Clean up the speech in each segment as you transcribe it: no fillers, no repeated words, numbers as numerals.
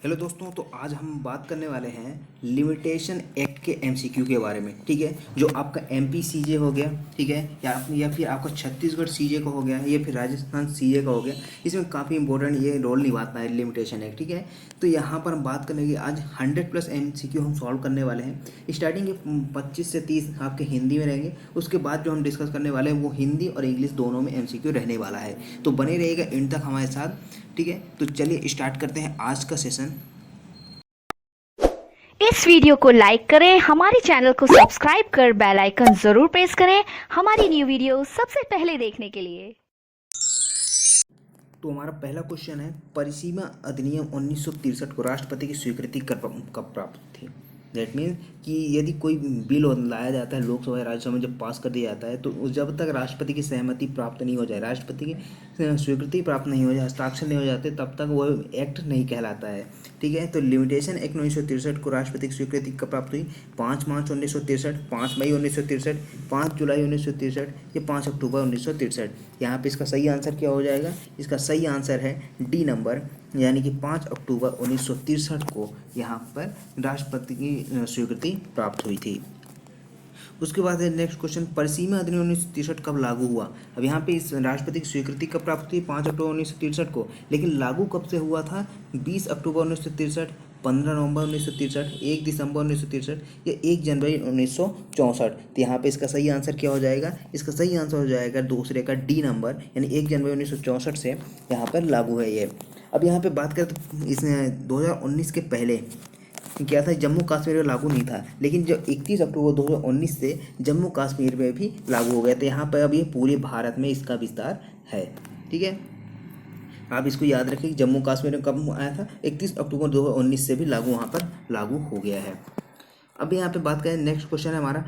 Hello दोस्तों, तो आज हम बात करने वाले हैं लिमिटेशन एक्ट के एमसीक्यू के बारे में। ठीक है, जो आपका एमपी सीजे हो गया, ठीक है, या फिर आपका छत्तीसगढ़ सीजे का हो गया, या फिर राजस्थान सीजे का हो गया। इसमें काफ़ी इंपॉर्टेंट ये रोल निभाता है लिमिटेशन एक्ट। ठीक है, तो यहाँ पर हम बात करने की आज 100+ एमसीक्यू हम सॉल्व करने वाले हैं। स्टार्टिंग के 25 से 30 आपके हिंदी में रहेंगे। उसके बाद जो हम डिस्कस करने वाले हैं वो हिंदी और इंग्लिश दोनों में एमसीक्यू रहने वाला है। तो बने रहिएगा एंड तक हमारे साथ। ठीक है, तो चलिए स्टार्ट करते हैं आज का सेशन। इस वीडियो को लाइक करें, हमारे चैनल को सब्सक्राइब कर बेल आइकन जरूर प्रेस करें हमारी न्यू वीडियो सबसे पहले देखने के लिए। तो हमारा पहला क्वेश्चन है, परिसीमा अधिनियम 1963 को राष्ट्रपति की स्वीकृति कब प्राप्त थी। दैट मीन्स कि यदि कोई बिल लाया जाता है लोकसभा या राज्यसभा में, जब पास कर दिया जाता है, तो जब तक राष्ट्रपति की सहमति प्राप्त नहीं हो जाए, राष्ट्रपति की स्वीकृति प्राप्त नहीं हो जाए, हस्ताक्षर नहीं हो जाते, तब तक वो एक्ट नहीं कहलाता है। ठीक है, तो लिमिटेशन एक्ट 1963 को राष्ट्रपति की स्वीकृति कब प्राप्त हुई? 5 मार्च 1963, 5 मई 1963, 5 जुलाई 1963 या 5 अक्टूबर 1963। यहाँ पे इसका सही आंसर क्या हो जाएगा? इसका सही आंसर है डी नंबर, यानी कि 5 अक्टूबर 1963 को यहाँ पर राष्ट्रपति की स्वीकृति प्राप्त हुई थी। उसके बाद है नेक्स्ट क्वेश्चन, परिसीमा अधिनियम 1963 कब लागू हुआ। अब यहाँ पे इस राष्ट्रपति की स्वीकृति कब प्राप्त हुई? 5 अक्टूबर 1963 को, लेकिन लागू कब से हुआ था? 20 अक्टूबर 1963, 15 नवंबर 1963, 1 दिसंबर 1963 या 1 जनवरी 1964। तो यहाँ पे इसका सही आंसर क्या हो जाएगा? इसका सही आंसर हो जाएगा दूसरे का डी नंबर, यानी 1 जनवरी 1964 से यहाँ पर लागू है ये। अब यहाँ पे बात करें तो इस 2019 के पहले क्या था, जम्मू कश्मीर में लागू नहीं था, लेकिन जो 31 अक्टूबर 2019 से जम्मू कश्मीर में भी लागू हो गया। तो यहाँ पर अब ये पूरे भारत में इसका विस्तार है। ठीक है, आप इसको याद रखें कि जम्मू कश्मीर में कब आया था? 31 अक्टूबर 2019 से भी लागू वहाँ पर लागू हो गया है। अब यहाँ पे बात करें, नेक्स्ट क्वेश्चन है हमारा,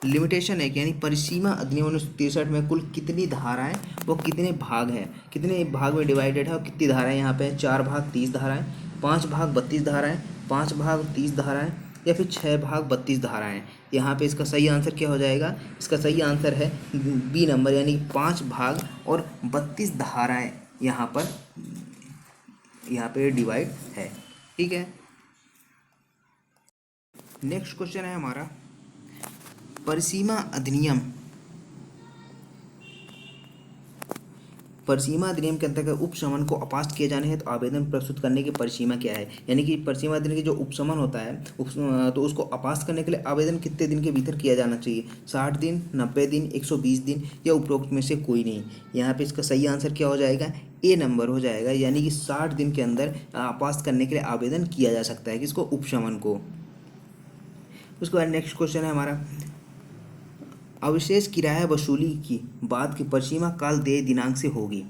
लिमिटेशन है यानी परिसीमा अधिनियम 1963 में कुल कितनी धाराएं वो कितने भाग हैं, कितने भाग में डिवाइडेड है और कितनी धाराएं यहाँ पे? 4 भाग 30 धाराएं, 5 भाग 32 धाराएं, 5 भाग 30 धाराएं या फिर 6 भाग 32 धाराएं। यहाँ पे इसका सही आंसर क्या हो जाएगा? इसका सही आंसर है बी नंबर, यानी 5 भाग और 32 धाराएं यहाँ पे डिवाइड है। ठीक है, नेक्स्ट क्वेश्चन है हमारा, परिसीमा अधिनियम के अंतर्गत उपशमन को अपास्त किए जाने हेतु आवेदन प्रस्तुत करने की परिसीमा क्या है। यानी कि परिसीमा अधिनियम की जो उपशमन होता है तो उसको अपास्त करने के लिए आवेदन कितने दिन के भीतर किया जाना चाहिए? 60 दिन, 90 दिन, 120 दिन या उपरोक्त में से कोई नहीं। यहाँ पे इसका सही आंसर क्या हो जाएगा? ए नंबर हो जाएगा, यानी कि 60 दिन के अंदर अपास्त करने के लिए आवेदन किया जा सकता है, किसको? उपशमन को। उसके बाद नेक्स्ट क्वेश्चन है हमारा, अवशेष किराया वसूली की बाद की परिसीमा काल देय दिनांक से होगी।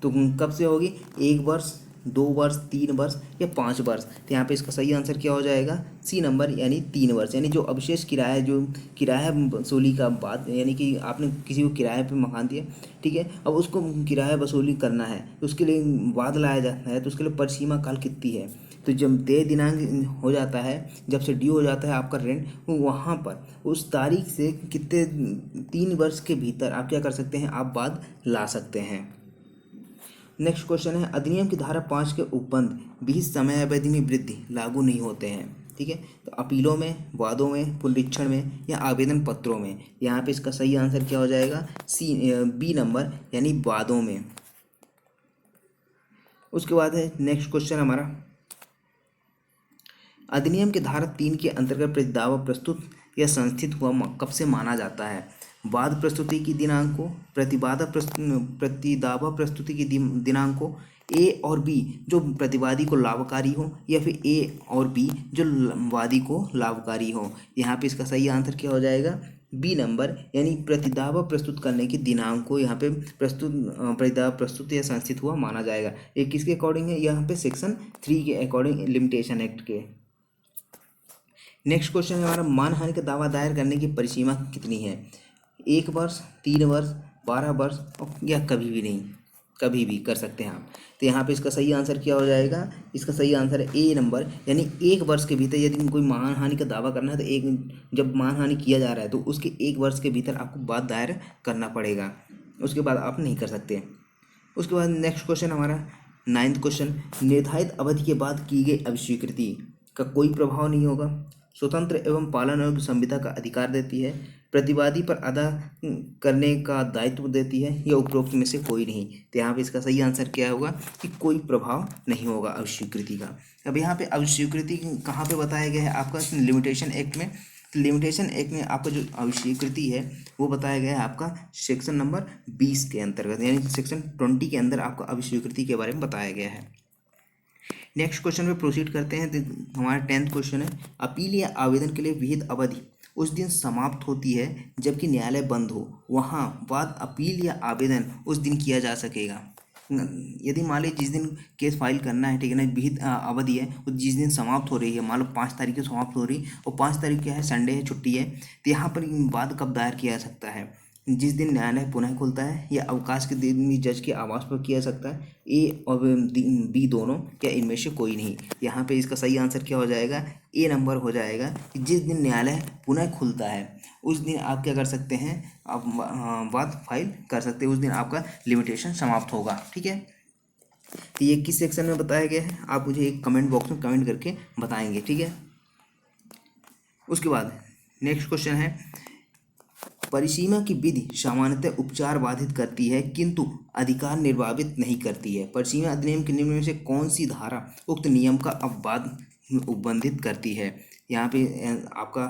तो कब से होगी? 1 वर्ष, 2 वर्ष, 3 वर्ष या 5 वर्ष। तो यहाँ पे इसका सही आंसर क्या हो जाएगा? सी नंबर, यानी 3 वर्ष। यानी जो अवशेष किराया, जो किराया वसूली का बाद, यानी कि आपने किसी को किराए पे मकान दिया, ठीक है, अब उसको किराया वसूली करना है, तो उसके लिए बाद लाया जाता है, तो उसके लिए परिसीमा काल कितनी है? तो जब देय दिनांक हो जाता है, जब से ड्यू हो जाता है आपका रेंट, वहाँ पर उस तारीख से कितने 3 वर्ष के भीतर आप क्या कर सकते हैं? आप बाद ला सकते हैं। नेक्स्ट क्वेश्चन है, अधिनियम की धारा 5 के उपबंध 20 समय अवधि में वृद्धि लागू नहीं होते हैं। ठीक है, तो अपीलों में, वादों में, पुनरीक्षण में या आवेदन पत्रों में। यहाँ पे इसका सही आंसर क्या हो जाएगा? बी नंबर, यानी वादों में। उसके बाद है नेक्स्ट क्वेश्चन हमारा, अधिनियम के धारा 3 के अंतर्गत प्रतिदावा प्रस्तुत या संस्थित हुआ कब से माना जाता है? वाद प्रस्तुति की दिनांक को, प्रतिदावा प्रस्तुति की दिनांक को, ए और बी जो प्रतिवादी को लाभकारी हो, या फिर ए और बी जो वादी को लाभकारी हो। यहाँ पे इसका सही आंसर क्या हो जाएगा? बी नंबर, यानी प्रतिदावा प्रस्तुत करने की दिनांक को यहाँ पे प्रतिदावा प्रस्तुत या संस्थित हुआ माना जाएगा। ये किसके अकॉर्डिंग है? यहाँ पे सेक्शन 3 के अकॉर्डिंग, लिमिटेशन एक्ट के। नेक्स्ट क्वेश्चन है हमारा, मानहानि का दावा दायर करने की परिसीमा कितनी है? 1 वर्ष, 3 वर्ष, 12 वर्ष या कभी भी नहीं, कभी भी कर सकते हैं आप। तो यहाँ पे इसका सही आंसर क्या हो जाएगा? इसका सही आंसर है ए नंबर, यानी 1 वर्ष के भीतर यदि कोई मानहानि का दावा करना है, तो जब मानहानि किया जा रहा है तो उसके 1 वर्ष के भीतर आपको बात दायर करना पड़ेगा, उसके बाद आप नहीं कर सकते। उसके बाद नेक्स्ट क्वेश्चन हमारा, 9th क्वेश्चन, निर्धारित अवधि के बाद की गई अभिस्वीकृति का कोई प्रभाव नहीं होगा, स्वतंत्र एवं पालन एवं संविदा का अधिकार देती है, प्रतिवादी पर अदा करने का दायित्व देती है, या उपरोक्त में से कोई नहीं। तो यहाँ पे इसका सही आंसर क्या होगा कि कोई प्रभाव नहीं होगा अभिस्वीकृति का। अब यहाँ पे अभिस्वीकृति कहाँ पे बताया गया है आपका लिमिटेशन एक्ट में। लिमिटेशन एक्ट में आपका जो अभिस्वीकृति है वो बताया गया है आपका सेक्शन नंबर 20 के अंतर्गत, यानी सेक्शन 20 के अंदर आपका अभिस्वीकृति के बारे में बताया गया है। नेक्स्ट क्वेश्चन पे प्रोसीड करते हैं। तो हमारा 10th क्वेश्चन है, अपील या आवेदन के लिए विहित अवधि उस दिन समाप्त होती है जबकि न्यायालय बंद हो, वहाँ बाद अपील या आवेदन उस दिन किया जा सकेगा। यदि मान लीजिए जिस दिन केस फाइल करना है, ठीक है ना, विहित अवधि है, वो जिस दिन समाप्त हो रही है, मान लो 5 तारीख को समाप्त हो रही और 5 तारीख क्या है, संडे है, छुट्टी है, तो यहाँ पर वाद कब दायर किया जा सकता है, जिस दिन न्यायालय पुनः खुलता है या अवकाश के दिन भी जज के आवास पर किया जा सकता है, ए और बी दोनों, या इनमें से कोई नहीं। यहाँ पे इसका सही आंसर क्या हो जाएगा, ए नंबर हो जाएगा कि जिस दिन न्यायालय पुनः खुलता है उस दिन आप क्या कर सकते हैं, आप वाद फाइल कर सकते हैं, उस दिन आपका लिमिटेशन समाप्त होगा। ठीक है, तो ये किस सेक्शन में बताया गया है आप मुझे एक कमेंट बॉक्स में कमेंट करके बताएंगे। ठीक है, उसके बाद नेक्स्ट क्वेश्चन है, परिसीमा की विधि सामान्यतः उपचार बाधित करती है किंतु अधिकार निर्वाहित नहीं करती है। परिसीमा अधिनियम के निम्न में से कौन सी धारा उक्त नियम का अपवाद उपबंधित करती है। यहाँ पे आपका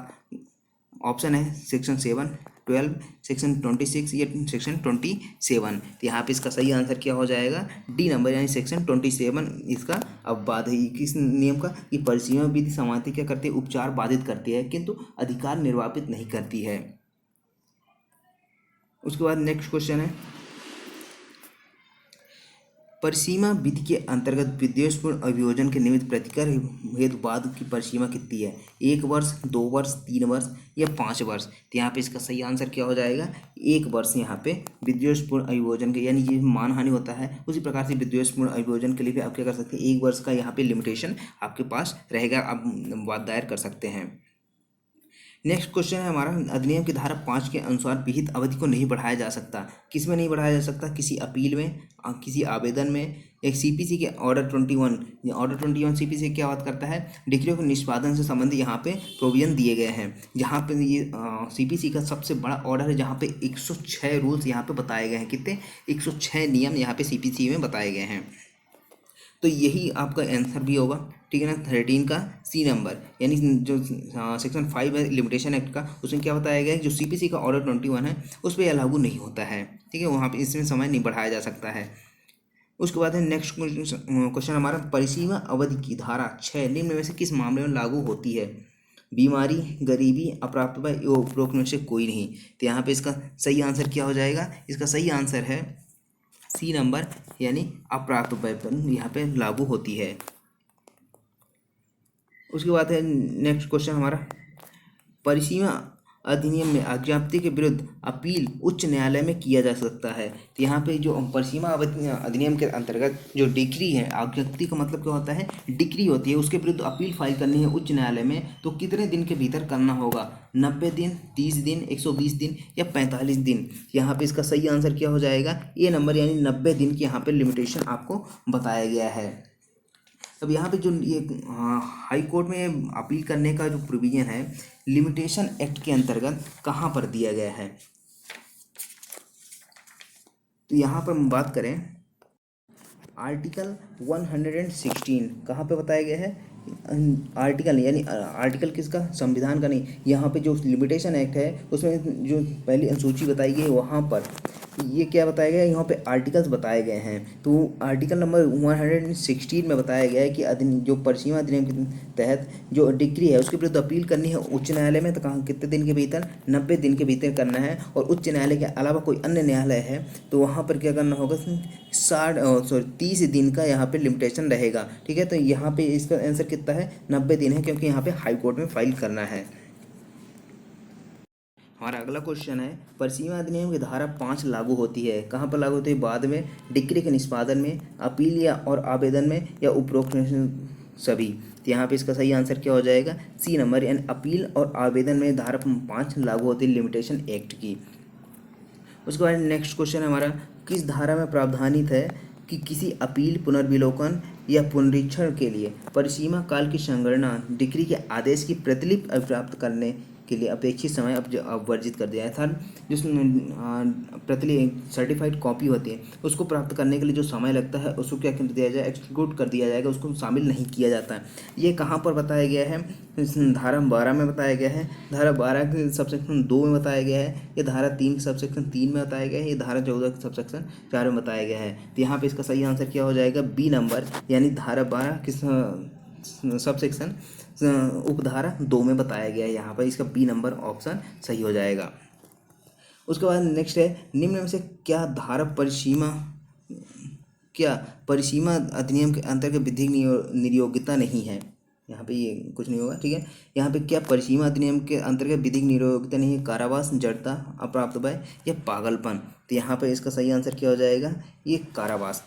ऑप्शन है सेक्शन 7, 12, सेक्शन 26 या सेक्शन 27। तो यहाँ पे इसका सही आंसर क्या हो जाएगा, डी नंबर, यानी सेक्शन 27 इसका अपवाद है। किस नियम का, कि परिसीमा विधि सामान्यतः क्या करती है, उपचार बाधित करती है किंतु अधिकार निर्वाहित नहीं करती है। उसके बाद नेक्स्ट क्वेश्चन है, परिसीमा विधि के अंतर्गत विद्वेषपूर्ण अभियोजन के निमित्त प्रतिकर हेतु बाद की परिसीमा कितनी है, 1 वर्ष, 2 वर्ष, 3 वर्ष या 5 वर्ष। तो यहाँ पे इसका सही आंसर क्या हो जाएगा, 1 वर्ष। यहाँ पे विद्वेषपूर्ण अभियोजन के, यानी ये मानहानि होता है, उसी प्रकार से विद्वेषपूर्ण अभियोजन के लिए भी आप क्या कर सकते हैं, 1 वर्ष का यहाँ पे लिमिटेशन आपके पास रहेगा, आप वाद दायर कर सकते हैं। नेक्स्ट क्वेश्चन है हमारा, अधिनियम की धारा 5 के अनुसार विहित अवधि को नहीं बढ़ाया जा सकता। किस में नहीं बढ़ाया जा सकता, किसी अपील में, किसी आवेदन में, एक सीपीसी के ऑर्डर 21 सीपीसी क्या बात करता है, डिक्रियों के निष्पादन से संबंधित यहाँ पे प्रोविजन दिए गए हैं। जहाँ पे ये सीपीसी का सबसे बड़ा ऑर्डर है, जहाँ पे 106 रूल्स यहाँ पे बताए गए हैं। कितने, 106 नियम यहाँ पे सीपीसी में बताए गए हैं। तो यही आपका आंसर भी होगा। ठीक है ना, 13 का सी नंबर, यानी जो सेक्शन 5 है लिमिटेशन एक्ट का, उसमें क्या बताया गया है, जो सीपीसी का ऑर्डर 21 है उस पर यह लागू नहीं होता है। ठीक है, वहाँ पे इसमें समय नहीं बढ़ाया जा सकता है। उसके बाद है नेक्स्ट क्वेश्चन हमारा, परिसीमा अवधि की धारा 6 निम्न में से किस मामले में लागू होती है, बीमारी, गरीबी, अप्राप्तता एवं उपरोक्त में से कोई नहीं। तो यहाँ पे इसका सही आंसर क्या हो जाएगा, इसका सही आंसर है सी नंबर, यानी अप्राप्त पर यहाँ पे लागू होती है। उसके बाद है नेक्स्ट क्वेश्चन हमारा, परिसीमा अधिनियम में अज्ञाप्ति के विरुद्ध अपील उच्च न्यायालय में किया जा सकता है। तो यहाँ पे जो परिसीमा अधिनियम के अंतर्गत जो डिक्री है, अज्ञाप्ति का मतलब क्या होता है, डिक्री होती है, उसके विरुद्ध अपील फाइल करनी है उच्च न्यायालय में, तो कितने दिन के भीतर करना होगा, 90 दिन, 30 दिन, 120 दिन या 45 दिन। यहाँ पे इसका सही आंसर क्या हो जाएगा, ये नंबर, यानी 90 दिन की यहाँ पे लिमिटेशन आपको बताया गया है। अब यहाँ पे जो ये हाई कोर्ट में अपील करने का जो प्रोविजन है लिमिटेशन एक्ट के अंतर्गत कहाँ पर दिया गया है, तो यहाँ पर हम बात करें आर्टिकल 116 कहाँ पे बताया गया है, आर्टिकल, यानी आर्टिकल किसका, संविधान का नहीं, यहाँ पे जो लिमिटेशन एक्ट है उसमें जो पहली अनुसूची बताई गई है वहाँ पर ये क्या बताया गया है, यहाँ पे आर्टिकल्स बताए गए हैं। तो आर्टिकल नंबर 116 में बताया गया है कि जो परिसीमा अधिनियम के तहत जो डिक्री है उसके विरुद्ध अपील करनी है उच्च न्यायालय में, तो कहाँ कितने दिन के भीतर, 90 दिन के भीतर करना है। और उच्च न्यायालय के अलावा कोई अन्य न्यायालय है तो वहाँ पर क्या करना होगा, 30 दिन का यहाँ पे लिमिटेशन रहेगा। ठीक है, तो यहाँ पे इसका आंसर कितना है, 90 दिन है, क्योंकि यहाँ पे हाई कोर्ट में फाइल करना है। हमारा अगला क्वेश्चन है, परिसीमा अधिनियम की धारा 5 लागू होती है, कहाँ पर लागू होती है, बाद में, डिक्री के निष्पादन में, अपील या और आवेदन में, या उपरोक्त में सभी। तो यहाँ पे इसका सही आंसर क्या हो जाएगा, सी नंबर, यानी अपील और आवेदन में धारा 5 लागू होती है लिमिटेशन एक्ट की। उसके बाद नेक्स्ट क्वेश्चन हमारा, किस धारा में प्रावधानित है कि किसी अपील, पुनर्विलोकन या पुनरीक्षण के लिए परिसीमा काल की संगणना डिक्री के आदेश की प्रतिलिपि प्राप्त करने के लिए अपेक्षित समय अब वर्जित कर दिया है। थर्ड, जिस प्रतिलिपि सर्टिफाइड कॉपी होती है उसको प्राप्त करने के लिए जो समय लगता है उसको क्या कर दिया जाए, एक्सक्लूड कर दिया जाएगा, उसको शामिल नहीं किया जाता है। ये कहाँ पर बताया गया है, इस धारा 12 में बताया गया है, धारा 12 के सबसेक्शन 2 में बताया गया है, ये धारा 3 के सबसेक्शन 3 में बताया गया है, ये धारा 14 के सबसेक्शन 4 में बताया गया है। तो यहाँ पे इसका सही आंसर क्या हो जाएगा, बी नंबर, यानी धारा 12 किस सबसेक्शन उपधारा 2 में बताया गया है। यहाँ पर इसका बी नंबर ऑप्शन सही हो जाएगा। उसके बाद नेक्स्ट है, निम्न में से क्या परिसीमा अधिनियम के अंतर्गत विधिक नियोग्यता नहीं है। यहाँ पे ये कुछ नहीं होगा, ठीक है। यहाँ पे क्या परिसीमा अधिनियम के अंतर्गत विधिक नियोग्यता नहीं है, कारावास, जड़ता, अप्राप्त भय या पागलपन। तो यहाँ पे इसका सही आंसर क्या हो जाएगा, ये कारावास,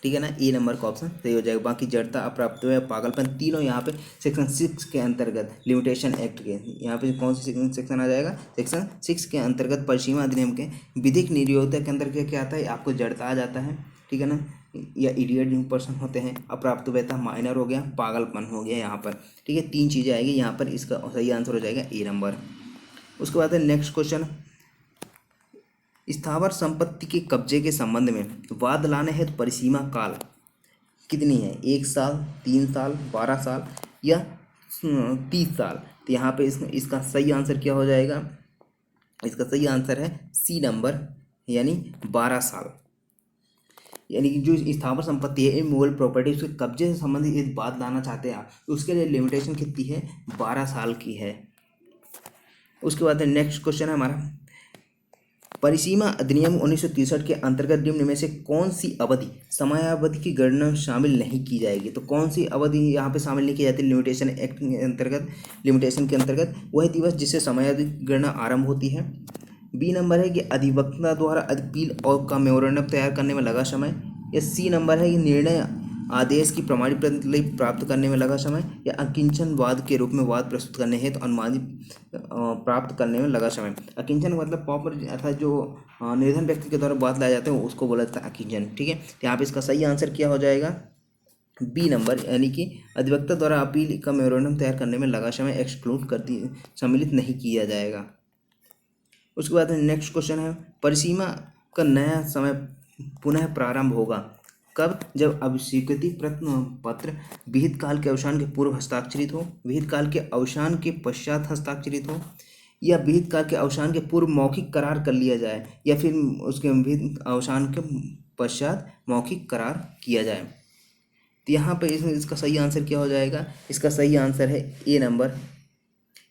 ठीक है ना, ए नंबर का ऑप्शन सही हो जाएगा। बाकी जड़ता, अप्राप्त भय, पागलपन तीनों यहाँ पे सेक्शन 6 के अंतर्गत लिमिटेशन एक्ट के, यहाँ पे कौन सी सेक्शन आ जाएगा, सेक्शन 6 के अंतर्गत परिसीमा अधिनियम के विधिक नियोग्यता के अंतर्गत क्या आता है, आपको जड़ता आ जाता है, ठीक है ना, या इडियट पर्सन होते हैं, अप्राप्त भयता माइनर हो गया, पागलपन हो गया यहाँ पर, ठीक है। 3 चीज़ें आएगी यहाँ पर, इसका सही आंसर हो जाएगा ए नंबर। उसके बाद है नेक्स्ट क्वेश्चन, स्थावर संपत्ति के कब्जे के संबंध में वाद लाने हेतु परिसीमा काल कितनी है, 1 साल, 3 साल, 12 साल या 30 साल। तो यहाँ पे इसका सही आंसर क्या हो जाएगा, इसका सही आंसर है सी नंबर, यानी 12 साल। यानी कि जो स्थावर संपत्ति है, इमूवेबल प्रॉपर्टी, उसके कब्जे से संबंधित यदि बात लाना चाहते हैं आप, तो उसके लिए लिमिटेशन कितनी है, 12 साल की है। उसके बाद नेक्स्ट क्वेश्चन है हमारा, परिसीमा अधिनियम 1963 के अंतर्गत निम्न में से कौन सी अवधि समयावधि की गणना शामिल नहीं की जाएगी। तो कौन सी अवधि यहाँ पे शामिल नहीं की जाती लिमिटेशन एक्ट के अंतर्गत, लिमिटेशन के अंतर्गत, वह दिवस जिससे समयावधि की गणना आरंभ होती है। बी नंबर है कि अधिवक्ता द्वारा अपील और का मेमोरेंडम तैयार करने में लगा समय, या सी नंबर है कि निर्णय आदेश की प्रमाणित प्रतिलिपि प्राप्त करने में लगा समय, या अकिंचन वाद के रूप में वाद प्रस्तुत करने हेतु अनुमानित प्राप्त करने में लगा समय। अकिंचन मतलब प्रॉपर अर्थात जो निर्धन व्यक्ति के द्वारा वाद लाए जाते हैं उसको बोला जाता है अकिंचन, ठीक है। तो यहाँ पे इसका सही आंसर क्या हो जाएगा, बी नंबर, यानी कि अधिवक्ता द्वारा अपील का मेमोरेंडम तैयार करने में लगा समय एक्सक्लूड कर दी, सम्मिलित नहीं किया जाएगा। उसके बाद नेक्स्ट क्वेश्चन है, परिसीमा का नया समय पुनः प्रारंभ होगा कब, जब अभिस्वीकृति पत्र विहित काल के अवसान के पूर्व हस्ताक्षरित हो, विहित काल के अवसान के पश्चात हस्ताक्षरित हो, या विहित काल के अवसान के पूर्व मौखिक करार कर लिया जाए, या फिर उसके विहित अवसान के पश्चात मौखिक करार किया जाए। तो यहाँ पर इसका सही आंसर क्या हो जाएगा, इसका सही आंसर है ए नंबर,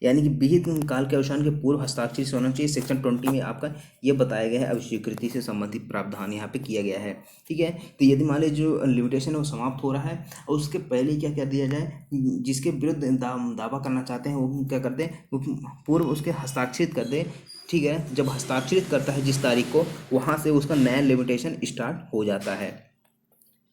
यानी कि विहित काल के अवसान के पूर्व हस्ताक्षरित होना चाहिए। सेक्शन 20 में आपका ये बताया गया है, अभिस्वीकृति से संबंधित प्रावधान यहाँ पे किया गया है, ठीक है। तो यदि मान लीजिए जो लिमिटेशन है वो समाप्त हो रहा है और उसके पहले क्या कर दिया जाए, जिसके विरुद्ध दावा करना चाहते हैं वो क्या कर दें, पूर्व उसके हस्ताक्षरित कर दें, ठीक है। जब हस्ताक्षरित करता है जिस तारीख को, वहाँ से उसका नया लिमिटेशन स्टार्ट हो जाता है,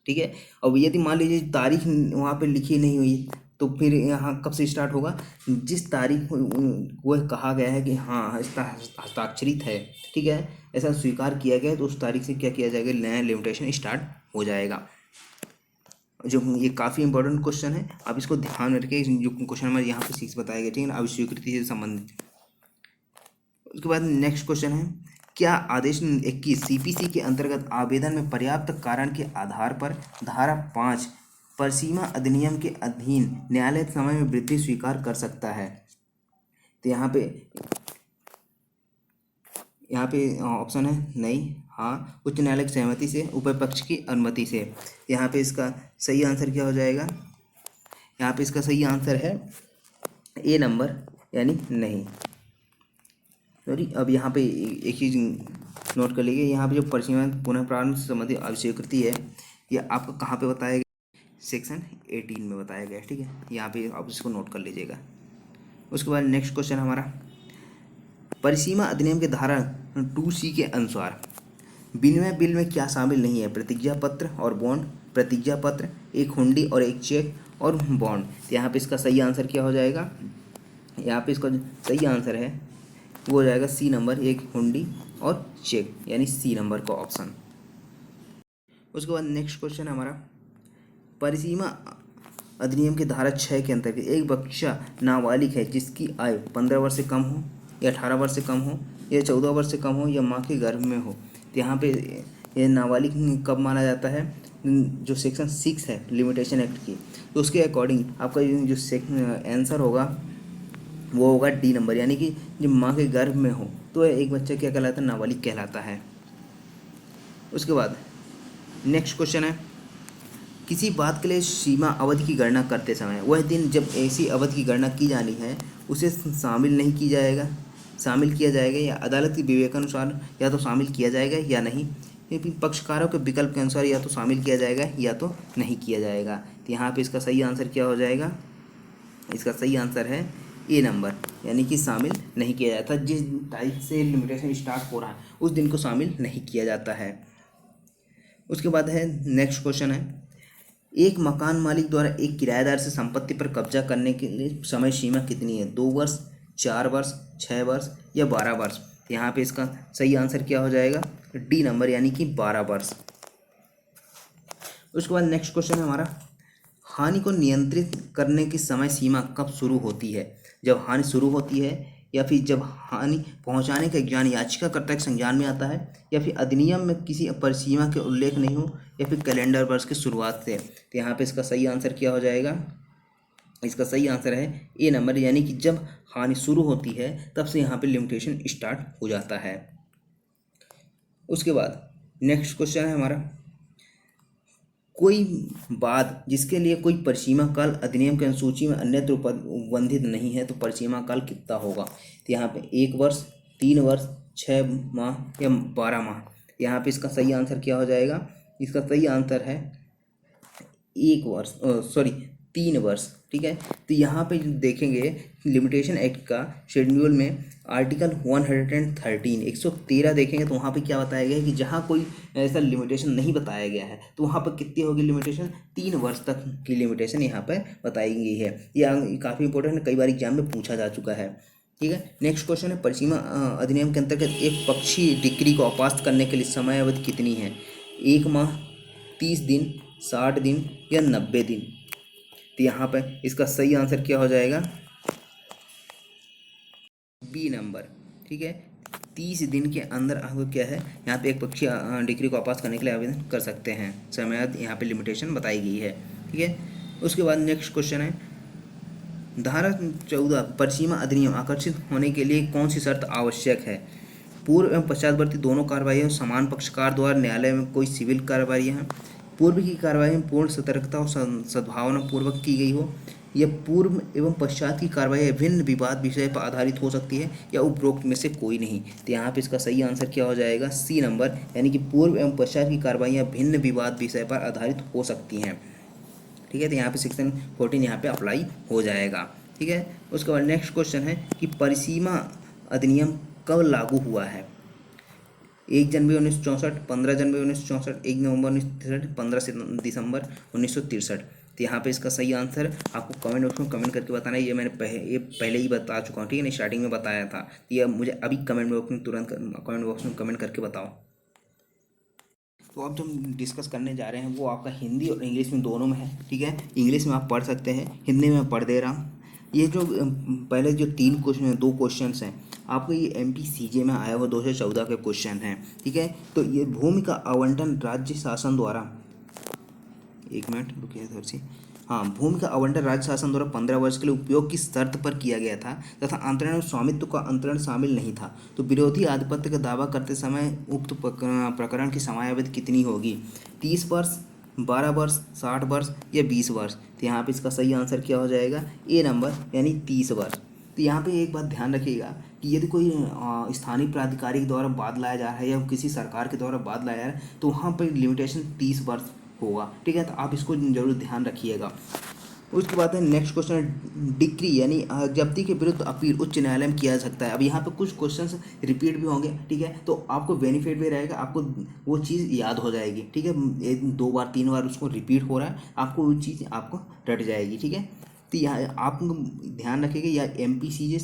ठीक है। अब यदि मान लीजिए तारीख वहाँ पे लिखी नहीं हुई, तो फिर यहाँ कब से स्टार्ट होगा, जिस तारीख वो कहा गया है कि हाँ इसका हस्ताक्षरित है, ठीक है, ऐसा स्वीकार किया गया है, तो उस तारीख से क्या किया जाएगा, नया लिमिटेशन स्टार्ट हो जाएगा। जो ये काफ़ी इंपॉर्टेंट क्वेश्चन है, आप इसको ध्यान में रखिए। जो क्वेश्चन हमारे यहाँ पे 6 बताया गया, ठीक है ना, अभिस्वीकृति से संबंधित। उसके बाद नेक्स्ट क्वेश्चन है, क्या आदेश 21 सीपीसी के अंतर्गत आवेदन में पर्याप्त कारण के आधार पर धारा 5 परिसीमा अधिनियम के अधीन न्यायालय समय में वृद्धि स्वीकार कर सकता है। तो यहाँ पे ऑप्शन है नहीं, हाँ, उच्च न्यायालय की सहमति से, ऊपर पक्ष की अनुमति से। यहाँ पे इसका सही आंसर क्या हो जाएगा, यहाँ पे इसका सही आंसर है ए नंबर, यानी नहीं। सॉरी, अब यहाँ पे एक चीज़ नोट कर लीजिए, यहाँ पे जो परिसीमा पुनः प्रारंभ से संबंधित अभिस्वीकृति है, ये आपको कहाँ पे बताया गया, सेक्शन 18 में बताया गया है, ठीक है। यहाँ पे आप इसको नोट कर लीजिएगा। उसके बाद नेक्स्ट क्वेश्चन हमारा, परिसीमा अधिनियम के धारा 2C के अनुसार विनिमय बिल में क्या शामिल नहीं है, प्रतिज्ञा पत्र और बॉन्ड, प्रतिज्ञा पत्र, एक हुंडी और एक चेक और बॉन्ड। तो यहाँ पे इसका सही आंसर क्या हो जाएगा, यहाँ पे इसका सही आंसर है वो हो जाएगा सी नंबर, एक हुंडी और चेक, यानी सी नंबर का ऑप्शन। उसके बाद नेक्स्ट क्वेश्चन है हमारा, परिसीमा अधिनियम की धारा 6 के अंतर्गत एक बच्चा नाबालिग है जिसकी आयु 15 वर्ष से कम हो या 18 वर्ष से कम हो या 14 वर्ष से कम हो या माँ के गर्भ में हो। तो यहाँ पे ये नाबालिग कब माना जाता है, जो सेक्शन 6 है लिमिटेशन एक्ट की, तो उसके अकॉर्डिंग आपका जो आंसर होगा वो होगा डी नंबर, यानी कि जब माँ के गर्भ में हो तो एक बच्चा क्या कहलाता है, नाबालिग कहलाता है। उसके बाद नेक्स्ट क्वेश्चन है, किसी बात के लिए सीमा अवधि की गणना करते समय वह दिन जब ऐसी अवधि की गणना की जानी है उसे शामिल किया जाएगा या अदालत के विवेकानुसार या तो शामिल किया जाएगा या नहीं, लेकिन पक्षकारों के विकल्प के अनुसार या तो शामिल किया जाएगा या तो नहीं किया जाएगा। तो यहाँ पे इसका सही आंसर क्या हो जाएगा, इसका सही आंसर है ए नंबर, यानी कि शामिल नहीं किया जाता। जिस तारीख से लिमिटेशन स्टार्ट हो रहा है उस दिन को शामिल नहीं किया जाता है। उसके बाद है नेक्स्ट क्वेश्चन है, एक मकान मालिक द्वारा एक किराएदार से संपत्ति पर कब्जा करने के लिए समय सीमा कितनी है, 2 वर्ष, 4 वर्ष, 6 वर्ष या 12 वर्ष। यहाँ पे इसका सही आंसर क्या हो जाएगा, डी नंबर, यानी कि 12 वर्ष। उसके बाद नेक्स्ट क्वेश्चन है हमारा, हानि को नियंत्रित करने की समय सीमा कब शुरू होती है, जब हानि शुरू होती है या फिर जब हानि पहुंचाने का ज्ञान याचिकाकर्ता के संज्ञान में आता है या फिर अधिनियम में किसी परिसीमा के उल्लेख नहीं हो या फिर कैलेंडर वर्ष की शुरुआत से। तो यहाँ पे इसका सही आंसर क्या हो जाएगा, इसका सही आंसर है ए नंबर, यानी कि जब हानि शुरू होती है तब से यहाँ पे लिमिटेशन स्टार्ट हो जाता है। उसके बाद नेक्स्ट क्वेश्चन है हमारा, कोई बात जिसके लिए कोई परिसीमा काल अधिनियम के अनुसूची में अन्यत्र उपबंधित नहीं है तो परिसीमा काल कितना होगा। तो यहाँ पे 1 वर्ष, 3 वर्ष, 6 माह या 12 माह। यहाँ पे इसका सही आंसर क्या हो जाएगा, इसका सही आंसर है 3 वर्ष। ठीक है, तो यहाँ पे देखेंगे लिमिटेशन एक्ट का शेड्यूल में आर्टिकल 113 113 देखेंगे तो वहाँ पे क्या बताया गया है कि जहाँ कोई ऐसा लिमिटेशन नहीं बताया गया है तो वहाँ पर कितनी होगी लिमिटेशन, 3 वर्ष तक की लिमिटेशन यहाँ पर बताई गई है। यह काफ़ी इंपॉर्टेंट है, कई बार एग्जाम में पूछा जा चुका है। ठीक है, नेक्स्ट क्वेश्चन है, परिसीमा अधिनियम के अंतर्गत एक पक्षी डिक्री को अपास्त करने के लिए समय अवधि कितनी है, 1 माह, 30 दिन, 60 दिन या 90 दिन। तो यहाँ पे इसका सही आंसर क्या हो जाएगा, बी नंबर। ठीक है, 30 दिन के अंदर आपको क्या है, यहाँ पे एक पक्षी डिग्री को वापस करने के लिए आवेदन कर सकते हैं। समय यहाँ पे लिमिटेशन बताई गई है। ठीक है, उसके बाद नेक्स्ट क्वेश्चन है, धारा 14 परिसीमा अधिनियम आकर्षित होने के लिए कौन सी शर्त आवश्यक है, पूर्व एवं पश्चातवर्ती दोनों कार्रवाइयों, समान पक्षकार द्वारा न्यायालय में कोई सिविल कार्रवाई है, पूर्व की कार्रवाई में पूर्ण सतर्कता और सद्भावना पूर्वक की गई हो, या पूर्व एवं पश्चात की कार्रवाई भिन्न विवाद विषय पर आधारित हो सकती है या उपरोक्त में से कोई नहीं। तो यहाँ पे इसका सही आंसर क्या हो जाएगा, सी नंबर, यानी कि पूर्व एवं पश्चात की कार्रवाइयाँ भिन्न विवाद विषय पर आधारित हो सकती हैं। ठीक है, तो यहाँ पे सेक्शन 14 यहाँ पे अप्लाई हो जाएगा। ठीक है, उसके बाद नेक्स्ट क्वेश्चन है कि परिसीमा अधिनियम कब लागू हुआ है, 1 जनवरी 1964, 15 जनवरी 1964, 1 नवंबर 1963, 15 दिसंबर 1963। तो यहाँ पे इसका सही आंसर आपको कमेंट बॉक्स में कमेंट करके बताना है। ये मैंने पहले ही बता चुका हूँ, ठीक है ना, स्टार्टिंग में बताया था। तो ये मुझे अभी कमेंट बॉक्स में तुरंत कमेंट बॉक्स में कमेंट करके बताओ। तो अब जो हम डिस्कस करने जा रहे हैं वो आपका हिंदी और इंग्लिश में दोनों में है। ठीक है, इंग्लिश में आप पढ़ सकते हैं, हिंदी में पढ़ दे रहा हूँ। ये जो पहले जो 2 क्वेश्चन हैं आपको ये MPCJ में आया हुआ 2014 के क्वेश्चन हैं। ठीक है, तो ये भूमि का आवंटन राज्य शासन द्वारा, 1 मिनट रुकिए इधर से, हाँ, भूमि का आवंटन राज्य शासन द्वारा 15 वर्ष के लिए उपयोग की शर्त पर किया गया था तथा अंतरण में स्वामित्व का अंतरण शामिल नहीं था। तो विरोधी आधिपत्य का दावा करते समय उक्त प्रकरण की समयावधि कितनी होगी, 30 वर्ष, 12 वर्ष, 60 वर्ष या 20 वर्ष। तो यहाँ पे इसका सही आंसर क्या हो जाएगा, ए नंबर, यानी 30 वर्ष। तो यहाँ पे एक बात ध्यान रखिएगा कि यदि कोई स्थानीय प्राधिकारी के द्वारा बाद लाया जा रहा है या किसी सरकार के द्वारा बाद लाया जा रहा है तो वहाँ पर लिमिटेशन 30 वर्ष होगा। ठीक है, तो आप इसको जरूर ध्यान रखिएगा। उसके बाद है नेक्स्ट क्वेश्चन, डिक्री यानी जब्ती के विरुद्ध अपील उच्च न्यायालय में किया जा सकता है। अब यहाँ पे कुछ क्वेश्चंस रिपीट भी होंगे। ठीक है, तो आपको बेनिफिट भी रहेगा, आपको वो चीज़ याद हो जाएगी। ठीक है, 2 बार 3 बार उसको रिपीट हो रहा है, आपको वो चीज़ आपको रट जाएगी। ठीक है, तो यहाँ आप ध्यान रखिएगा, या MPCJ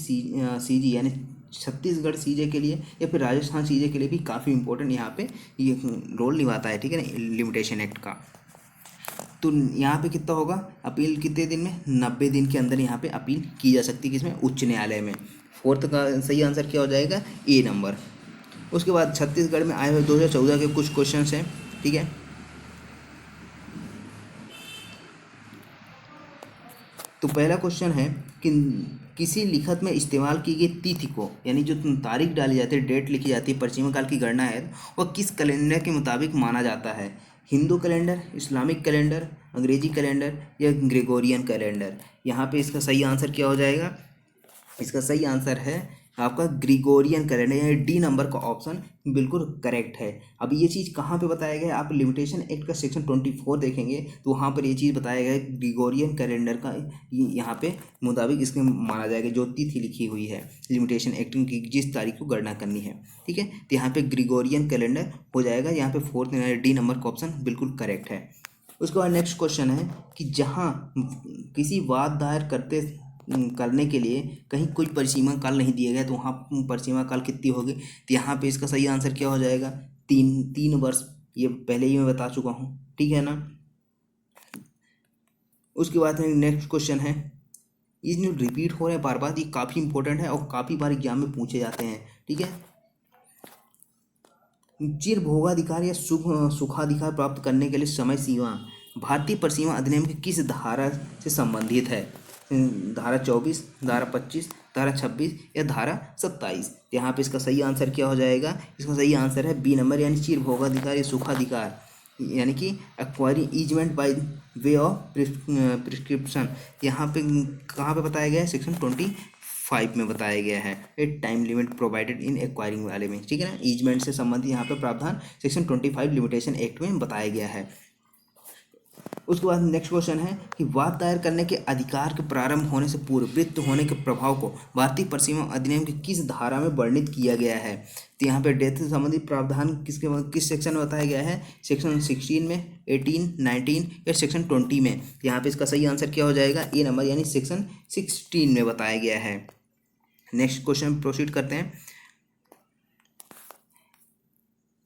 CG यानी छत्तीसगढ़ सीजे के लिए या फिर राजस्थान सीजे के लिए भी काफ़ी इंपॉर्टेंट यहाँ पे ये रोल निभाता है, ठीक है ना, लिमिटेशन एक्ट का। तो यहाँ पे कितना होगा, अपील कितने दिन में, 90 दिन के अंदर यहाँ पे अपील की जा सकती है, किसमें, उच्च न्यायालय में। फोर्थ का सही आंसर क्या हो जाएगा, ए नंबर। उसके बाद छत्तीसगढ़ में आए हुए 2014 के कुछ क्वेश्चंस हैं, ठीक है। तो पहला क्वेश्चन है कि किसी लिखत में इस्तेमाल की गई तिथि को, यानी जो तारीख डाली जाती है, डेट लिखी जाती है, पश्चिमी काल की गणना है, वह किस कैलेंडर के मुताबिक माना जाता है, हिंदू कैलेंडर, इस्लामिक कैलेंडर, अंग्रेजी कैलेंडर या ग्रेगोरियन कैलेंडर। यहाँ पे इसका सही आंसर क्या हो जाएगा, इसका सही आंसर है आपका ग्रिगोरियन कैलेंडर, यानी डी नंबर का ऑप्शन बिल्कुल करेक्ट है। अब ये चीज़ कहाँ पे बताया गया है, आप लिमिटेशन एक्ट का सेक्शन 24 देखेंगे तो वहाँ पर ये चीज़ बताया गया है, ग्रिगोरियन कैलेंडर का यहाँ पे मुताबिक इसके माना जाएगा, जो तिथि लिखी हुई है लिमिटेशन एक्ट की, जिस तारीख को गणना करनी है, ठीक है। तो यहाँ पे ग्रिगोरियन कैलेंडर हो जाएगा, यहाँ पे 4 डी नंबर का ऑप्शन बिल्कुल करेक्ट है। उसके बाद नेक्स्ट क्वेश्चन है कि जहाँ किसी वाद दायर करने के लिए कहीं कोई परिसीमा काल नहीं दिया गया तो वहाँ परिसीमा काल कितनी होगी, तो यहाँ पे इसका सही आंसर क्या हो जाएगा, 3 वर्ष। ये पहले ही मैं बता चुका हूँ, ठीक है ना। उसके बाद में नेक्स्ट क्वेश्चन है, ये जो रिपीट हो रहे हैं बार बार, ये काफ़ी इंपॉर्टेंट है और काफ़ी बार एग्जाम में पूछे जाते हैं, ठीक है। चिर भोगाधिकार या सुखाधिकार प्राप्त करने के लिए समय सीमा भारतीय परिसीमा अधिनियम की किस धारा से संबंधित है, धारा 24, धारा 25, धारा 26 या धारा 27। यहाँ पे इसका सही आंसर क्या हो जाएगा, इसका सही आंसर है बी नंबर, यानी चिर भोगाधिकार या सुखाधिकार, यानी कि acquiring easement by way of prescription. यहाँ पे कहाँ पे बताया गया है, सेक्शन 25 में बताया गया है, ए time limit provided in acquiring वाले में, ठीक है ना। ईजमेंट से संबंधित यहाँ पे प्रावधान सेक्शन 25 लिमिटेशन एक्ट में बताया गया है। उसके बाद नेक्स्ट क्वेश्चन है कि वाद दायर करने के अधिकार के प्रारंभ होने से पूर्व मृत्यु होने के प्रभाव को भारतीय परिसीमा अधिनियम की किस धारा में वर्णित किया गया है, तो यहाँ पे डेथ से संबंधित प्रावधान किस सेक्शन में बताया गया है, सेक्शन 16 में, 18, 19 या सेक्शन 20 में। यहाँ पे इसका सही आंसर क्या हो जाएगा, ए नंबर, यानी सेक्शन 16 में बताया गया है। नेक्स्ट क्वेश्चन प्रोसीड करते हैं।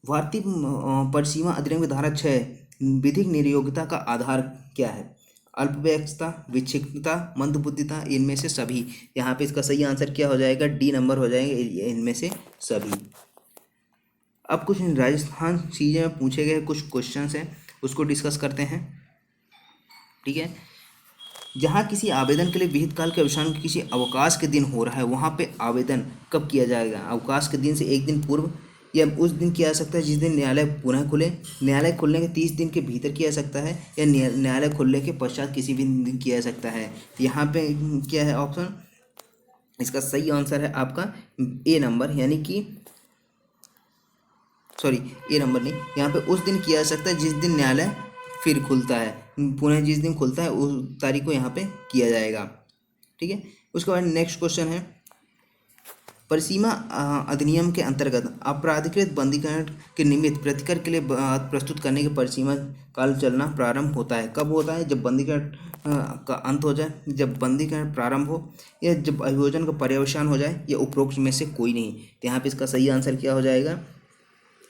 भारतीय परिसीमा अधिनियम की धारा 6 विधिक निर्योग्यता का आधार क्या है, अल्पवयस्कता, विक्षिप्तता, मंदबुद्धिता, इनमें से सभी। यहाँ पे इसका सही आंसर क्या हो जाएगा, डी नंबर हो जाएगा, इनमें से सभी। अब कुछ राजस्थान सीजे में पूछे गए कुछ क्वेश्चंस हैं, उसको डिस्कस करते हैं, ठीक है। जहाँ किसी आवेदन के लिए विहित काल के अवसान किसी अवकाश के दिन हो रहा है, वहाँ पे आवेदन कब किया जाएगा, अवकाश के दिन से एक दिन पूर्व या उस दिन किया जा सकता है जिस दिन न्यायालय पुनः खुले, न्यायालय खुलने के 30 दिन के भीतर किया जा सकता है, या न्यायालय खुलने के पश्चात किसी भी दिन किया जा सकता है। तो यहाँ पे क्या है ऑप्शन, इसका सही आंसर है आपका ए नंबर, यानी कि सॉरी ए नंबर नहीं, यहाँ पे उस दिन किया जा सकता है जिस दिन न्यायालय फिर खुलता है, पुनः जिस दिन खुलता है उस तारीख को यहाँ पे किया जाएगा, ठीक है। उसके बाद नेक्स्ट क्वेश्चन है, परिसीमा अधिनियम के अंतर्गत अपराधिकृत बंदीकरण के निमित्त प्रतिकर के लिए प्रस्तुत करने के परिसीमा काल चलना प्रारंभ होता है, कब होता है, जब बंदीकरण का अंत हो जाए, जब बंदीकरण प्रारंभ हो, या जब अभियोजन का पर्यवसान हो जाए, या उपरोक्त में से कोई नहीं। तो यहाँ पे इसका सही आंसर क्या हो जाएगा,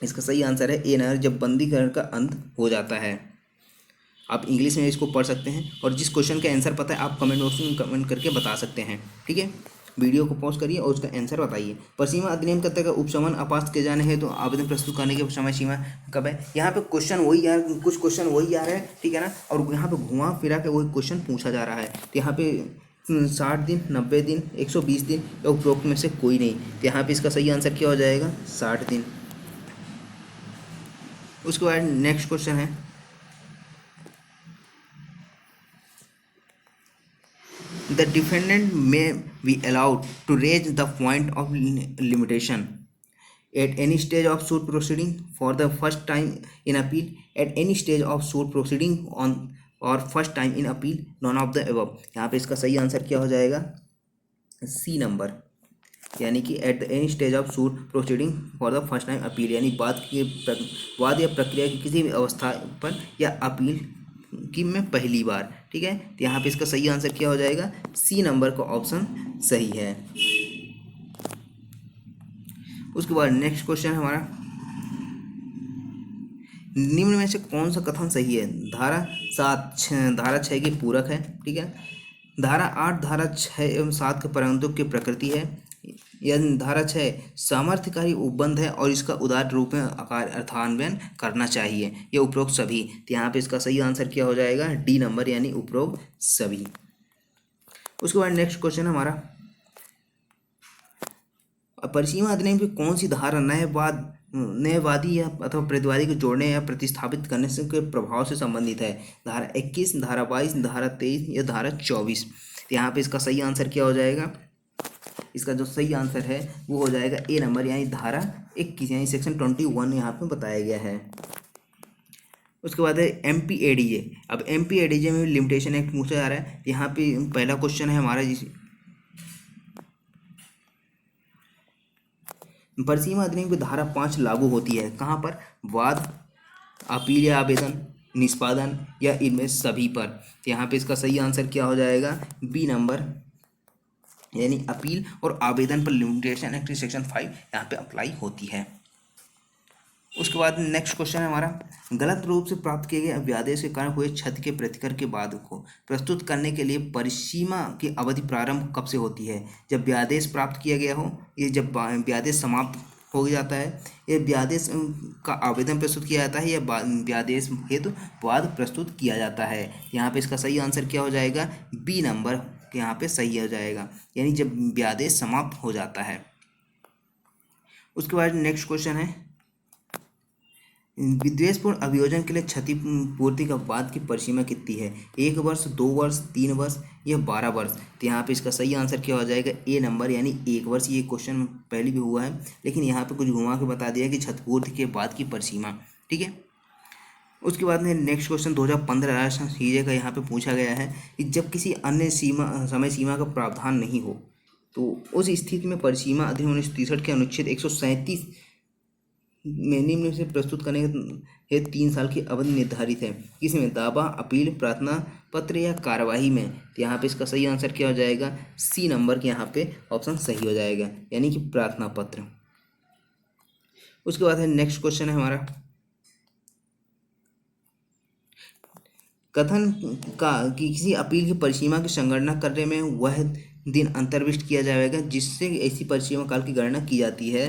इसका सही आंसर है ए नंबर, जब बंदीकरण का अंत हो जाता है। आप इंग्लिश में इसको पढ़ सकते हैं, और जिस क्वेश्चन का आंसर पता है आप कमेंट बॉक्स में कमेंट करके बता सकते हैं, ठीक है। वीडियो को पॉज करिए और उसका आंसर बताइए। परिसीमा अधिनियम के तहत उपशमन अपास्त किए जाने हैं तो आवेदन प्रस्तुत करने की समय सीमा कब है। यहाँ पे क्वेश्चन वही यार, कुछ क्वेश्चन वही आ रहे हैं, ठीक है ना, और यहाँ पे घुमा फिरा के वही क्वेश्चन पूछा जा रहा है। तो यहाँ पे 60 दिन, 90 दिन, 120 दिन या उपरोक्त में से कोई नहीं। तो यहाँ पे इसका सही आंसर क्या हो जाएगा, 60 दिन। उसके बाद नेक्स्ट क्वेश्चन है, the defendant may be allowed to raise the point of limitation at any stage of suit proceeding for the first time in appeal, at any stage of suit proceeding on or first time in appeal, none of the above। यहाँ पे इसका सही answer क्या हो जाएगा, सी number, यानी कि at the any stage of suit proceeding for the first time appeal, यानी वाद या प्रक्रिया की किसी भी अवस्था पर या अपील की में पहली बार, ठीक है। तो यहाँ पे इसका सही आंसर क्या हो जाएगा, सी नंबर का ऑप्शन सही है। उसके बाद नेक्स्ट क्वेश्चन है हमारा, निम्न में से कौन सा कथन सही है? धारा 6 की पूरक है, ठीक है। धारा 8 धारा 6 एवं 7 के परंतु की प्रकृति है, या धारा 6 सामर्थ्यकारी उपबंध है और इसका उदार रूप में आकार अर्थान्वयन करना चाहिए, ये उपरोक्त सभी। तो यहाँ पे इसका सही आंसर क्या हो जाएगा? डी नंबर, यानी उपरोक्त सभी। उसके बाद नेक्स्ट क्वेश्चन हमारा, परिसीमा अधिनियम की कौन सी धारा न्यायवादी या अथवा प्रतिवादी को जोड़ने या प्रतिस्थापित करने से के प्रभाव से संबंधित है? धारा 21, धारा 22, धारा 23 या धारा 24? तो यहाँ पे इसका सही आंसर क्या हो जाएगा? इसका जो सही आंसर है वो हो जाएगा ए नंबर, यानी धारा 21, यानी सेक्शन 21 यहाँ पे बताया गया है। उसके बाद है MPADJ। अब MPADJ में लिमिटेशन एक्ट पूछा जा रहा है। यहाँ पे पहला क्वेश्चन है हमारा, परिसीमा अधिनियम की धारा 5 लागू होती है कहाँ पर? वाद, अपील या आवेदन, निष्पादन या इनमें सभी पर? तो यहाँ पे इसका सही आंसर क्या हो जाएगा? बी नंबर, यानी अपील और आवेदन पर लिमिटेशन एक्ट सेक्शन 5 यहाँ पे अप्लाई होती है। उसके बाद नेक्स्ट क्वेश्चन है हमारा, गलत रूप से प्राप्त किए गए अध्यादेश के कारण हुए क्षति के प्रतिकर के बाद को प्रस्तुत करने के लिए परिसीमा की अवधि प्रारंभ कब से होती है? जब व्यादेश प्राप्त किया गया हो, ये जब व्यादेश समाप्त हो जाता है, ये व्यादेश का आवेदन प्रस्तुत किया जाता है, या व्यादेश हेतु वाद प्रस्तुत किया जाता है? यहाँ पे इसका सही आंसर क्या हो जाएगा? बी नंबर यहाँ पे सही हो जाएगा, यानी जब व्यादेश समाप्त हो जाता है। उसके बाद नेक्स्ट क्वेश्चन है, विद्वेषपूर्ण अभियोजन के लिए क्षतिपूर्ति का बाद की परिसीमा कितनी है? 1 वर्ष, 2 वर्ष, 3 वर्ष या 12 वर्ष? तो यहाँ पे इसका सही आंसर क्या हो जाएगा? ए नंबर, यानी 1 वर्ष। ये क्वेश्चन पहले भी हुआ है, लेकिन यहाँ पे कुछ घुमा के बता दिया कि क्षतिपूर्ति के बाद की परिसीमा, ठीक है। उसके बाद में नेक्स्ट क्वेश्चन 2015 राष्ट्रीय सीजे का यहाँ पे पूछा गया है कि जब किसी अन्य समय सीमा का प्रावधान नहीं हो तो उस स्थिति में परिसीमा अधिनियम 1963 के अनुच्छेद 137 में निम्न से प्रस्तुत करने हेतु 3 साल की अवधि निर्धारित है। इसमें दावा, अपील, प्रार्थना पत्र या कार्यवाही में? तो यहाँ पे इसका सही आंसर क्या हो जाएगा? सी नंबर के यहाँ पे ऑप्शन सही हो जाएगा, यानी कि प्रार्थना पत्र। उसके बाद है नेक्स्ट क्वेश्चन है हमारा, कथन का कि किसी अपील की परिसीमा की संगणना करने में वह दिन अंतर्विष्ट किया जाएगा जिससे ऐसी परिसीमा काल की गणना की जाती है,